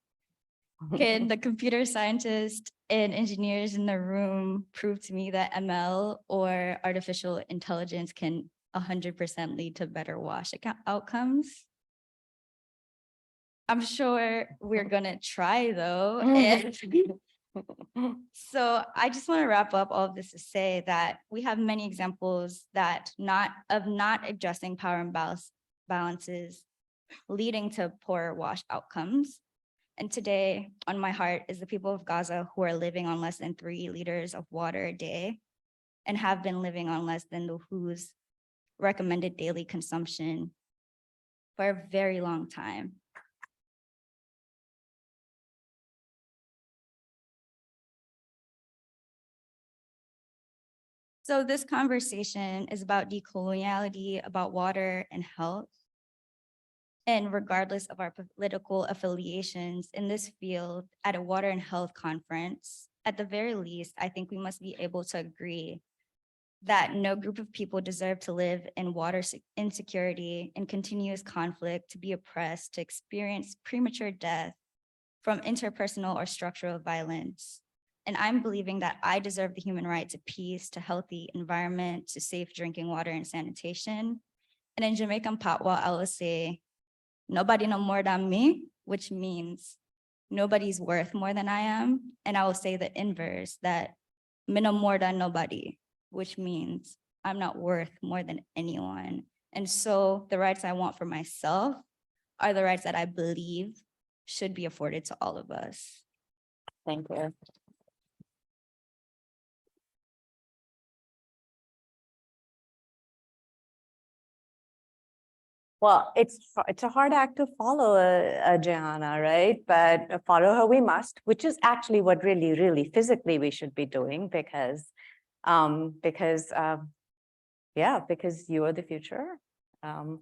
Can the computer scientists and engineers in the room prove to me that ML or artificial intelligence can 100% lead to better wash outcomes? I'm sure we're gonna try though. And so I just want to wrap up all of this to say that we have many examples that not addressing power imbalances leading to poor wash outcomes. And today on my heart is the people of Gaza who are living on less than 3 liters of water a day and have been living on less than the WHO's recommended daily consumption for a very long time. So this conversation is about decoloniality, about water and health. And regardless of our political affiliations in this field at a water and health conference, at the very least, I think we must be able to agree that no group of people deserve to live in water insecurity and continuous conflict, to be oppressed, to experience premature death from interpersonal or structural violence. And I'm believing that I deserve the human right to peace, to healthy environment, to safe drinking water and sanitation. And in Jamaican patois, I will say, nobody no more than me, which means nobody's worth more than I am. And I will say the inverse, that me no more than nobody, which means I'm not worth more than anyone. And so the rights I want for myself are the rights that I believe should be afforded to all of us. Thank you. Well, it's a hard act to follow, Jayana, right? But follow her we must, which is actually what really physically we should be doing, because you are the future. All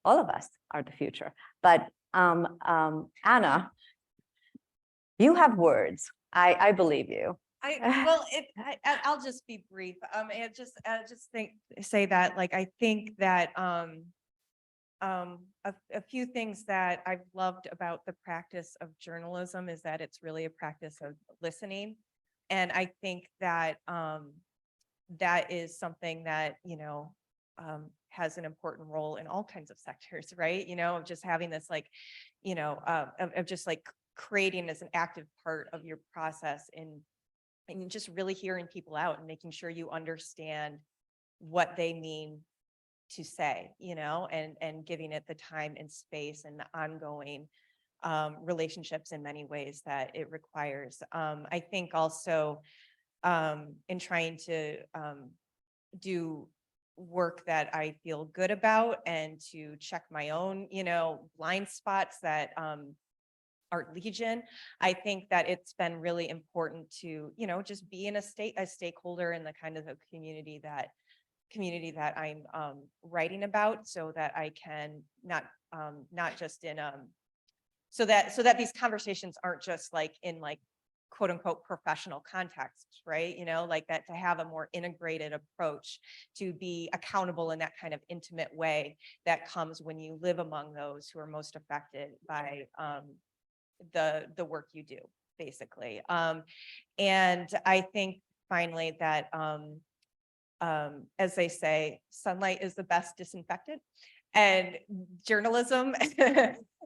of us are the future. But Anna, you have words. I believe you. I'll just be brief. I say that, like, I think that a few things that I've loved about the practice of journalism is that it's really a practice of listening. And I think that that is something that, has an important role in all kinds of sectors, right? Of just having this, like, of just like creating as an active part of your process and just really hearing people out and making sure you understand what they mean to say, and giving it the time and space and the ongoing relationships in many ways that it requires. I think also in trying to do work that I feel good about and to check my own, blind spots that aren't legion. I think that it's been really important to, just be in a stakeholder in the kind of a community that I'm writing about, so that I can not just in so that these conversations aren't just like in like quote unquote professional contexts, right? Like that, to have a more integrated approach, to be accountable in that kind of intimate way that comes when you live among those who are most affected by the work you do, basically. And I think finally that as they say, sunlight is the best disinfectant, and journalism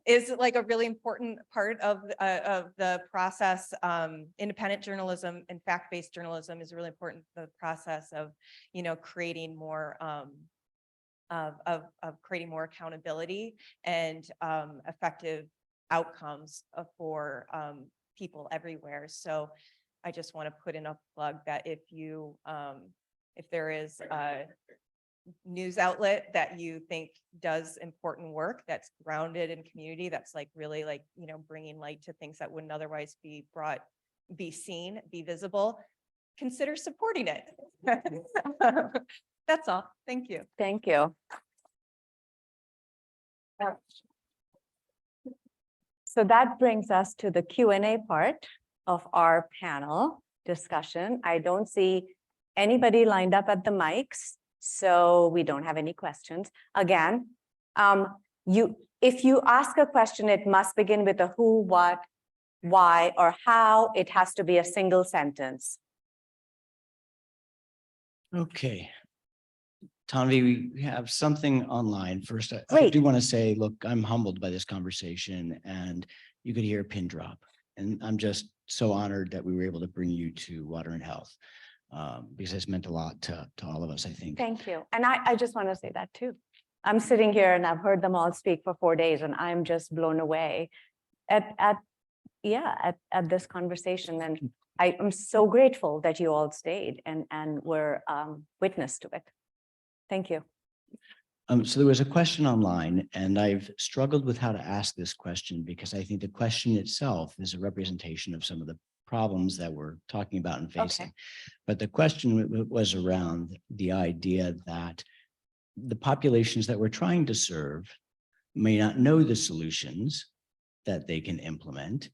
is like a really important part of the process. Independent journalism and fact-based journalism is really important for the process of, creating more creating more accountability and effective outcomes for people everywhere. So I just want to put in a plug that if you, if there is a news outlet that you think does important work, that's grounded in community, that's like really like, you know, bringing light to things that wouldn't otherwise be be seen, be visible, consider supporting it. That's all. Thank you. Thank you. So that brings us to the Q&A part of our panel discussion. I don't see anybody lined up at the mics, so we don't have any questions. Again, if you ask a question, it must begin with a who, what, why, or how. It has to be a single sentence. Okay. Tanvi, we have something online. First, I Great. do want to say, look, I'm humbled by this conversation, and you could hear a pin drop. And I'm just so honored that we were able to bring you to Water and Health, because it's meant a lot to all of us, I think. Thank you. And I just want to say that too. I'm sitting here and I've heard them all speak for 4 days, and I'm just blown away at this conversation. And I am so grateful that you all stayed and were witness to it. Thank you. So there was a question online, and I've struggled with how to ask this question because I think the question itself is a representation of some of the problems that we're talking about and facing. Okay. But the question was around the idea that the populations that we're trying to serve may not know the solutions that they can implement.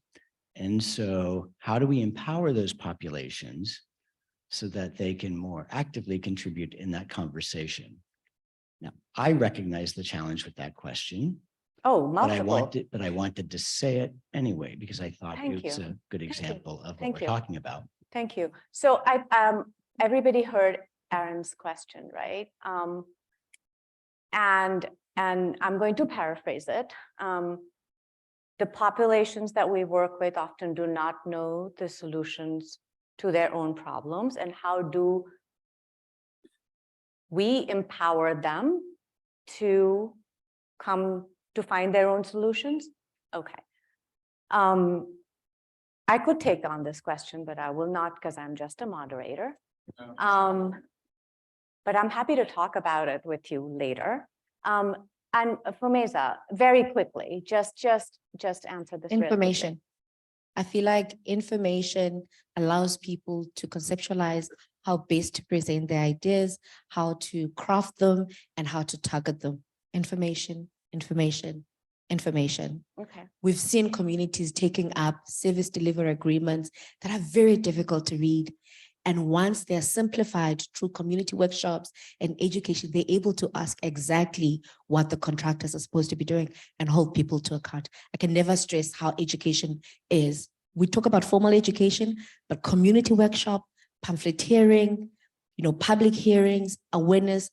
And so how do we empower those populations so that they can more actively contribute in that conversation? Now, I recognize the challenge with that question, Oh, but multiple. I wanted to say it anyway, because I thought Thank it's you. a good you. example of what Thank we're you. talking about. Thank you. So everybody heard Aaron's question, right? And I'm going to paraphrase it. The populations that we work with often do not know the solutions to their own problems, and how do we empower them to come to find their own solutions? Okay. I could take on this question, but I will not, because I'm just a moderator. But I'm happy to talk about it with you later. And Phumeza, very quickly, just answer this. real quickly. Information. I feel like information allows people to conceptualize how best to present their ideas, how to craft them, and how to target them. Information, information, information. Okay. We've seen communities taking up service delivery agreements that are very difficult to read. And once they're simplified through community workshops and education, they're able to ask exactly what the contractors are supposed to be doing and hold people to account. I can never stress how education is. We talk about formal education, but community workshop, pamphleteering, public hearings, awareness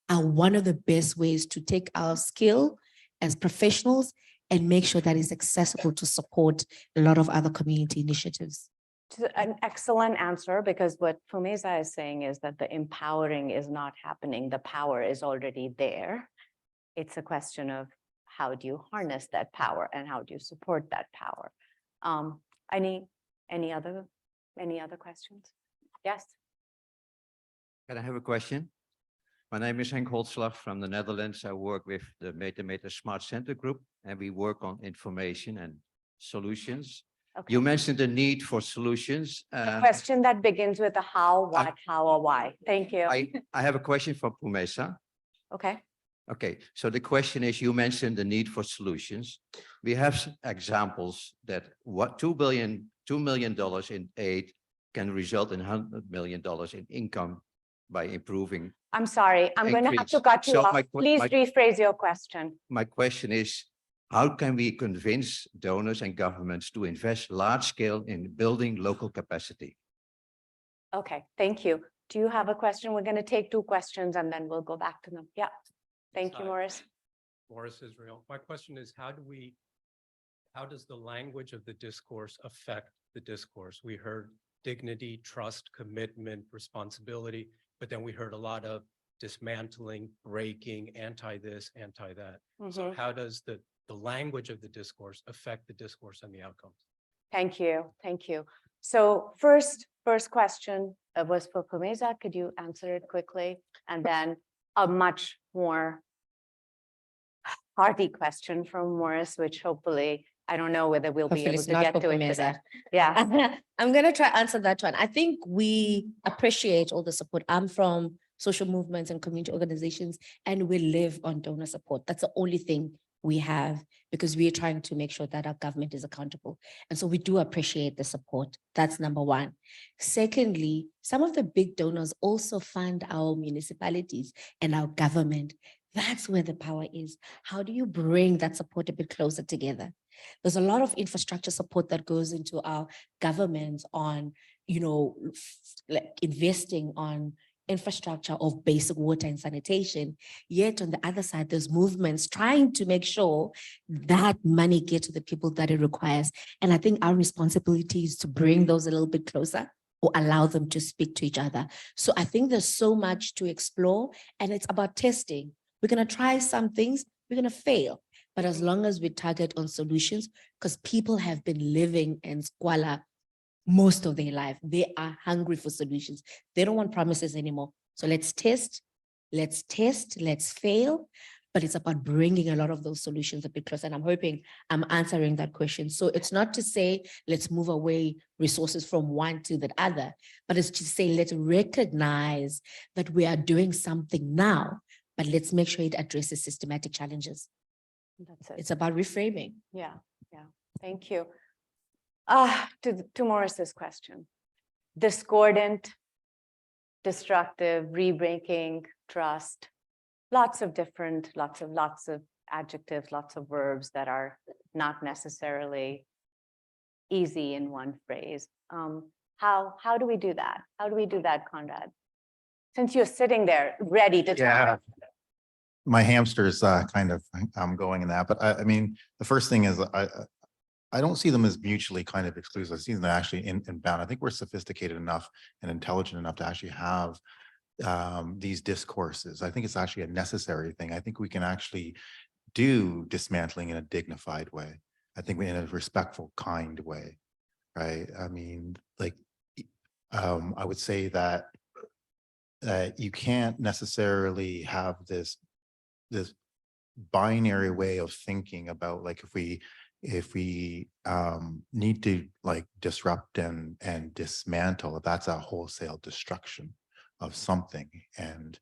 are one of the best ways to take our skill as professionals and make sure that it's accessible to support a lot of other community initiatives. An excellent answer, because what Phumeza is saying is that the empowering is not happening. The power is already there. It's a question of how do you harness that power and how do you support that power? Any other questions? Yes. Can I have a question? My name is Henk Holtslag from the Netherlands. I work with the Metameter Smart Center Group, and we work on information and solutions. Okay. You mentioned the need for solutions. A question that begins with a how, what, how, or why. Thank you. I have a question for Phumeza. Okay. Okay, so the question is, you mentioned the need for solutions. We have examples that $2 million in aid can result in $100 million in income by improving. I'm sorry, I'm going to have to cut you So off. Please rephrase your question. My question is, how can we convince donors and governments to invest large scale in building local capacity? Okay, thank you. Do you have a question? We're going to take 2 questions and then we'll go back to them. Yeah. Thank you, Morris. Morris Israel. My question is, how does the language of the discourse affect the discourse? We heard dignity, trust, commitment, responsibility, but then we heard a lot of dismantling, breaking, anti this, anti that. So how does the language of the discourse affect the discourse and the outcomes? Thank you. Thank you. So first question was for Phumeza. Could you answer it quickly? And then a much more hearty question from Morris, which hopefully, I don't know whether we'll be Hopefully able it's to not get for to it Phumeza. today. Yeah. I'm gonna try answer that one. I think we appreciate all the support. I'm from social movements and community organizations, and we live on donor support. That's the only thing we have, because we are trying to make sure that our government is accountable. And so we do appreciate the support. That's number one. Secondly, some of the big donors also fund our municipalities and our government. That's where the power is. How do you bring that support a bit closer together? There's a lot of infrastructure support that goes into our government on, like investing on infrastructure of basic water and sanitation. Yet on the other side, there's movements trying to make sure that money gets to the people that it requires. And I think our responsibility is to bring those a little bit closer or allow them to speak to each other. So I think there's so much to explore, and it's about testing. We're going to try some things, we're going to fail. But as long as we target on solutions, because people have been living in squalor most of their life, they are hungry for solutions. They don't want promises anymore. So let's test, let's fail. But it's about bringing a lot of those solutions a bit closer. And I'm hoping I'm answering that question. So it's not to say, let's move away resources from one to the other, but it's to say, let's recognize that we are doing something now, but let's make sure it addresses systematic challenges. That's it. It's about reframing. Yeah. Thank you. To Morris's question. Discordant, destructive, re-breaking, trust, lots of adjectives, lots of verbs that are not necessarily easy in one phrase. How do we do that? How do we do that, Conrad? Since you're sitting there ready to talk. My hamster's kind of going in that, but I mean, the first thing is I don't see them as mutually kind of exclusive. I see them actually inbound. I think we're sophisticated enough and intelligent enough to actually have these discourses. I think it's actually a necessary thing. I think we can actually do dismantling in a dignified way. I think in a respectful, kind way, right? I mean, like, I would say that you can't necessarily have this binary way of thinking about, like, if we need to like disrupt and dismantle, that's a wholesale destruction of something. And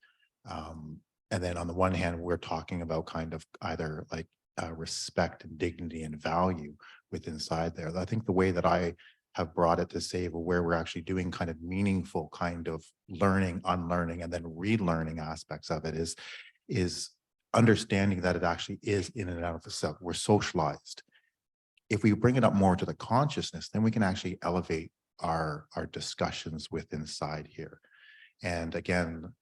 then on the one hand, we're talking about kind of either like respect and dignity and value within inside there. I think the way that I have brought it to say, well, where we're actually doing kind of meaningful kind of learning, unlearning, and then relearning aspects of it is understanding that it actually is in and out of itself. We're socialized. If we bring it up more to the consciousness, then we can actually elevate our discussions with inside here. And again,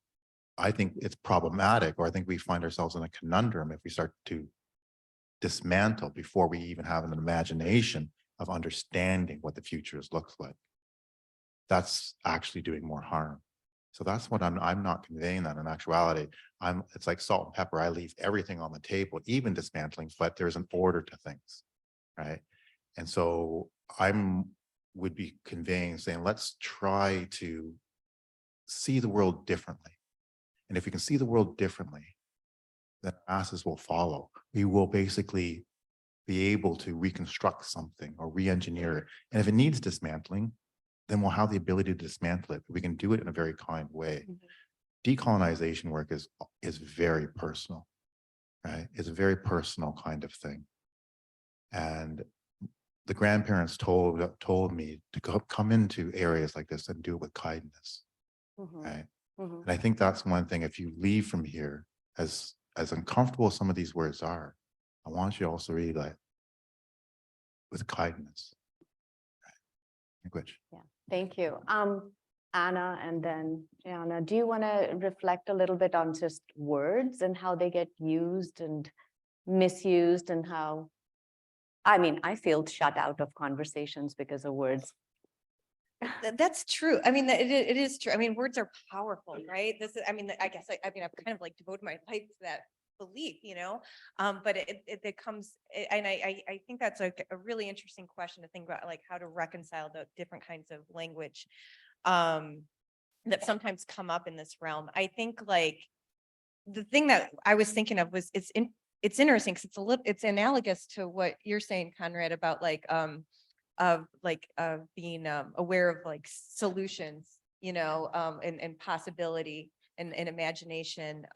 I think it's problematic, or I think we find ourselves in a conundrum if we start to dismantle before we even have an imagination of understanding what the futures looks like. That's actually doing more harm. So that's what I'm not conveying that in actuality. It's like salt and pepper. I leave everything on the table, even dismantling, but there's an order to things, right? And so would be conveying, saying, let's try to see the world differently. And if we can see the world differently, then masses will follow. We will basically be able to reconstruct something or re-engineer it. And if it needs dismantling, then we'll have the ability to dismantle it. We can do it in a very kind way. Decolonization work is very personal, right? It's a very personal kind of thing. And the grandparents told me to come into areas like this and do it with kindness, right? And I think that's one thing. If you leave from here, as uncomfortable as some of these words are, I want you to also read that with kindness. Language. Yeah, thank you. Anna and then Gianna, do you want to reflect a little bit on just words and how they get used and misused, and how, I mean, I feel shut out of conversations because of words. That's true. I mean, it is true. I mean, words are powerful, right? This is, I mean, I guess, I've kind of like devoted my life to that belief, you know? But it comes, and I think that's a really interesting question to think about, like how to reconcile the different kinds of language that sometimes come up in this realm. I think like the thing that I was thinking of was it's interesting because it's analogous to what you're saying, Conrad, about like being aware of like solutions, you know, and possibility and imagination,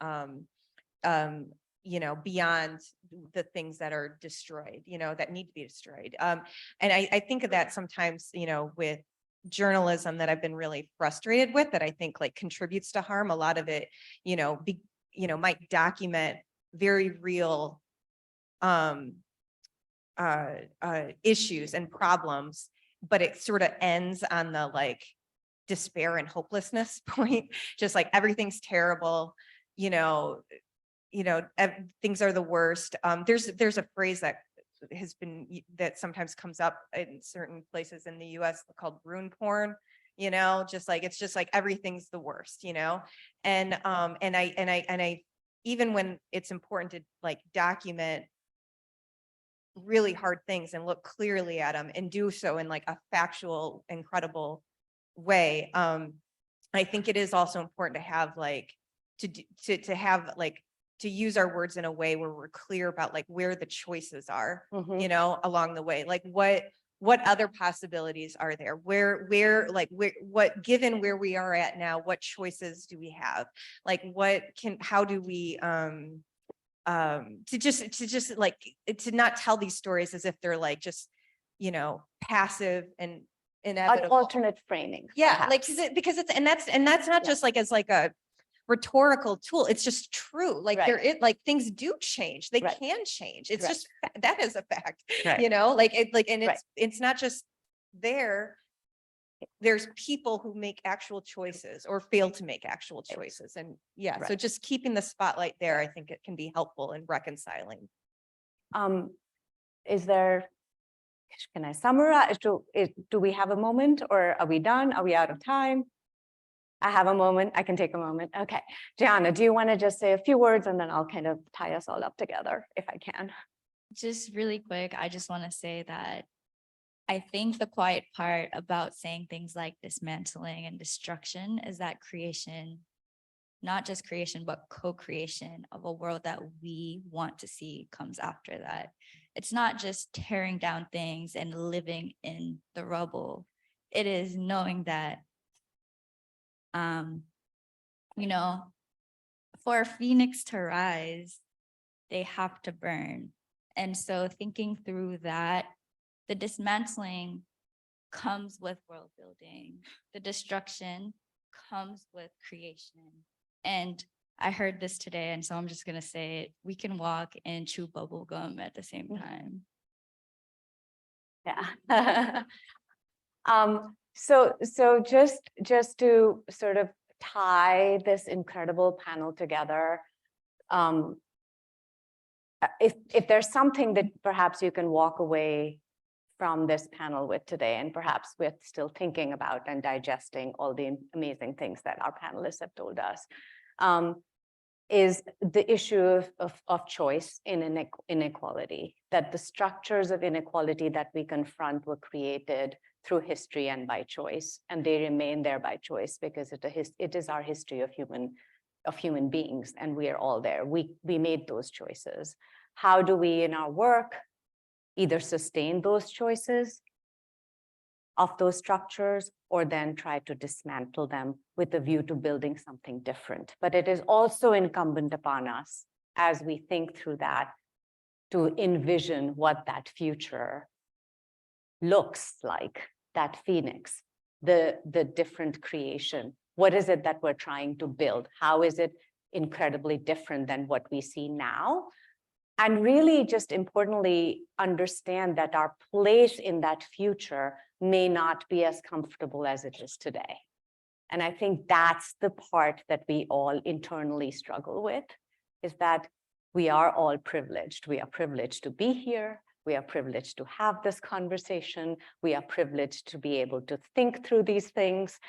you know, beyond the things that are destroyed, you know, that need to be destroyed. And I think of that sometimes, you know, with journalism that I've been really frustrated with, that I think like contributes to harm. A lot of it, you know, might document very real issues and problems, but it sort of ends on the like despair and hopelessness point, just like everything's terrible, you know, things are the worst. There's a phrase that has been, that sometimes comes up in certain places in the US called ruin porn, you know, just like, it's just like everything's the worst, you know? And I, even when it's important to like document really hard things and look clearly at them and do so in like a factual, incredible way. I think it is also important to have like, to have like, to use our words in a way where we're clear about like where the choices are, you know, along the way, like what other possibilities are there? What, given where we are at now, what choices do we have? Like how do we, to just like, to not tell these stories as if they're like, just, you know, passive and An inevitable. alternate framing. Yeah, like, perhaps. because it's, and that's not just like as like a rhetorical tool. It's just true. Like Right. like things do change. They Right. can change. It's Right. just, that is a fact, Right. you know, like and Right. it's not just there. There's people who make actual choices or fail to make actual choices. And yeah, so Right. just keeping the spotlight there, I think it can be helpful in reconciling. Is there, can I summarize? Do we have a moment, or are we done? Are we out of time? I have a moment. I can take a moment. Okay. Gianna, do you want to just say a few words and then I'll kind of tie us all up together if I can? Just really quick, I just want to say that I think the quiet part about saying things like dismantling and destruction is that creation, not just creation, but co-creation of a world that we want to see comes after that. It's not just tearing down things and living in the rubble. It is knowing that, you know, for a phoenix to rise, they have to burn. And so thinking through that, the dismantling comes with world building. The destruction comes with creation. And I heard this today, and so I'm just gonna say it. We can walk and chew bubble gum at the same time. Yeah. So just to sort of tie this incredible panel together, if there's something that perhaps you can walk away from this panel with today, and perhaps we're still thinking about and digesting all the amazing things that our panelists have told us, is the issue of choice in inequality, that the structures of inequality that we confront were created through history and by choice, and they remain there by choice because it is our history of human beings, and we are all there. We made those choices. How do we in our work either sustain those choices of those structures, or then try to dismantle them with a view to building something different? But it is also incumbent upon us, as we think through that, to envision what that future looks like, that phoenix, the different creation. What is it that we're trying to build? How is it incredibly different than what we see now? And really, just importantly, understand that our place in that future may not be as comfortable as it is today. And I think that's the part that we all internally struggle with, is that we are all privileged. We are privileged to be here. We are privileged to have this conversation. We are privileged to be able to think through these things.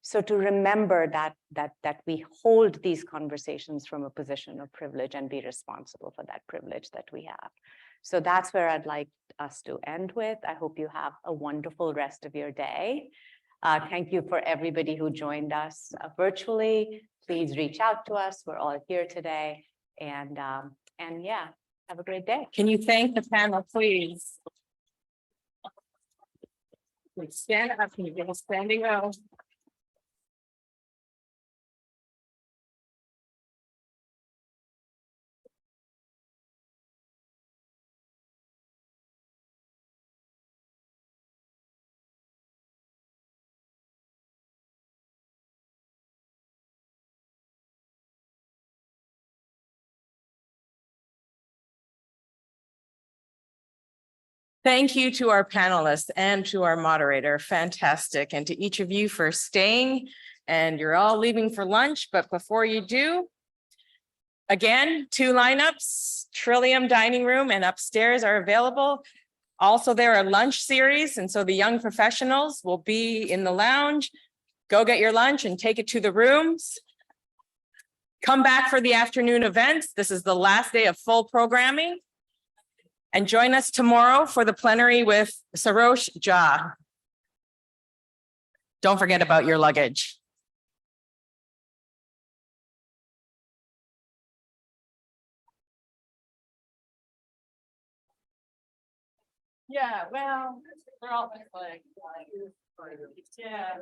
So to remember that we hold these conversations from a position of privilege and be responsible for that privilege that we have. So that's where I'd like us to end with. I hope you have a wonderful rest of your day. Thank you for everybody who joined us virtually. Please reach out to us. We're all here today. And yeah, have a great day. Can you thank the panel, please? Please stand up, can you give a standing O? Thank you to our panelists and to our moderator. Fantastic. And to each of you for staying. And you're all leaving for lunch, but before you do, again, 2 lineups, Trillium Dining Room and upstairs are available. Also, there are lunch series, and so the young professionals will be in the lounge. Go get your lunch and take it to the rooms. Come back for the afternoon events. This is the last day of full programming. And join us tomorrow for the plenary with Sarosh Jha. Don't forget about your luggage. Yeah, well, they're all like, yeah.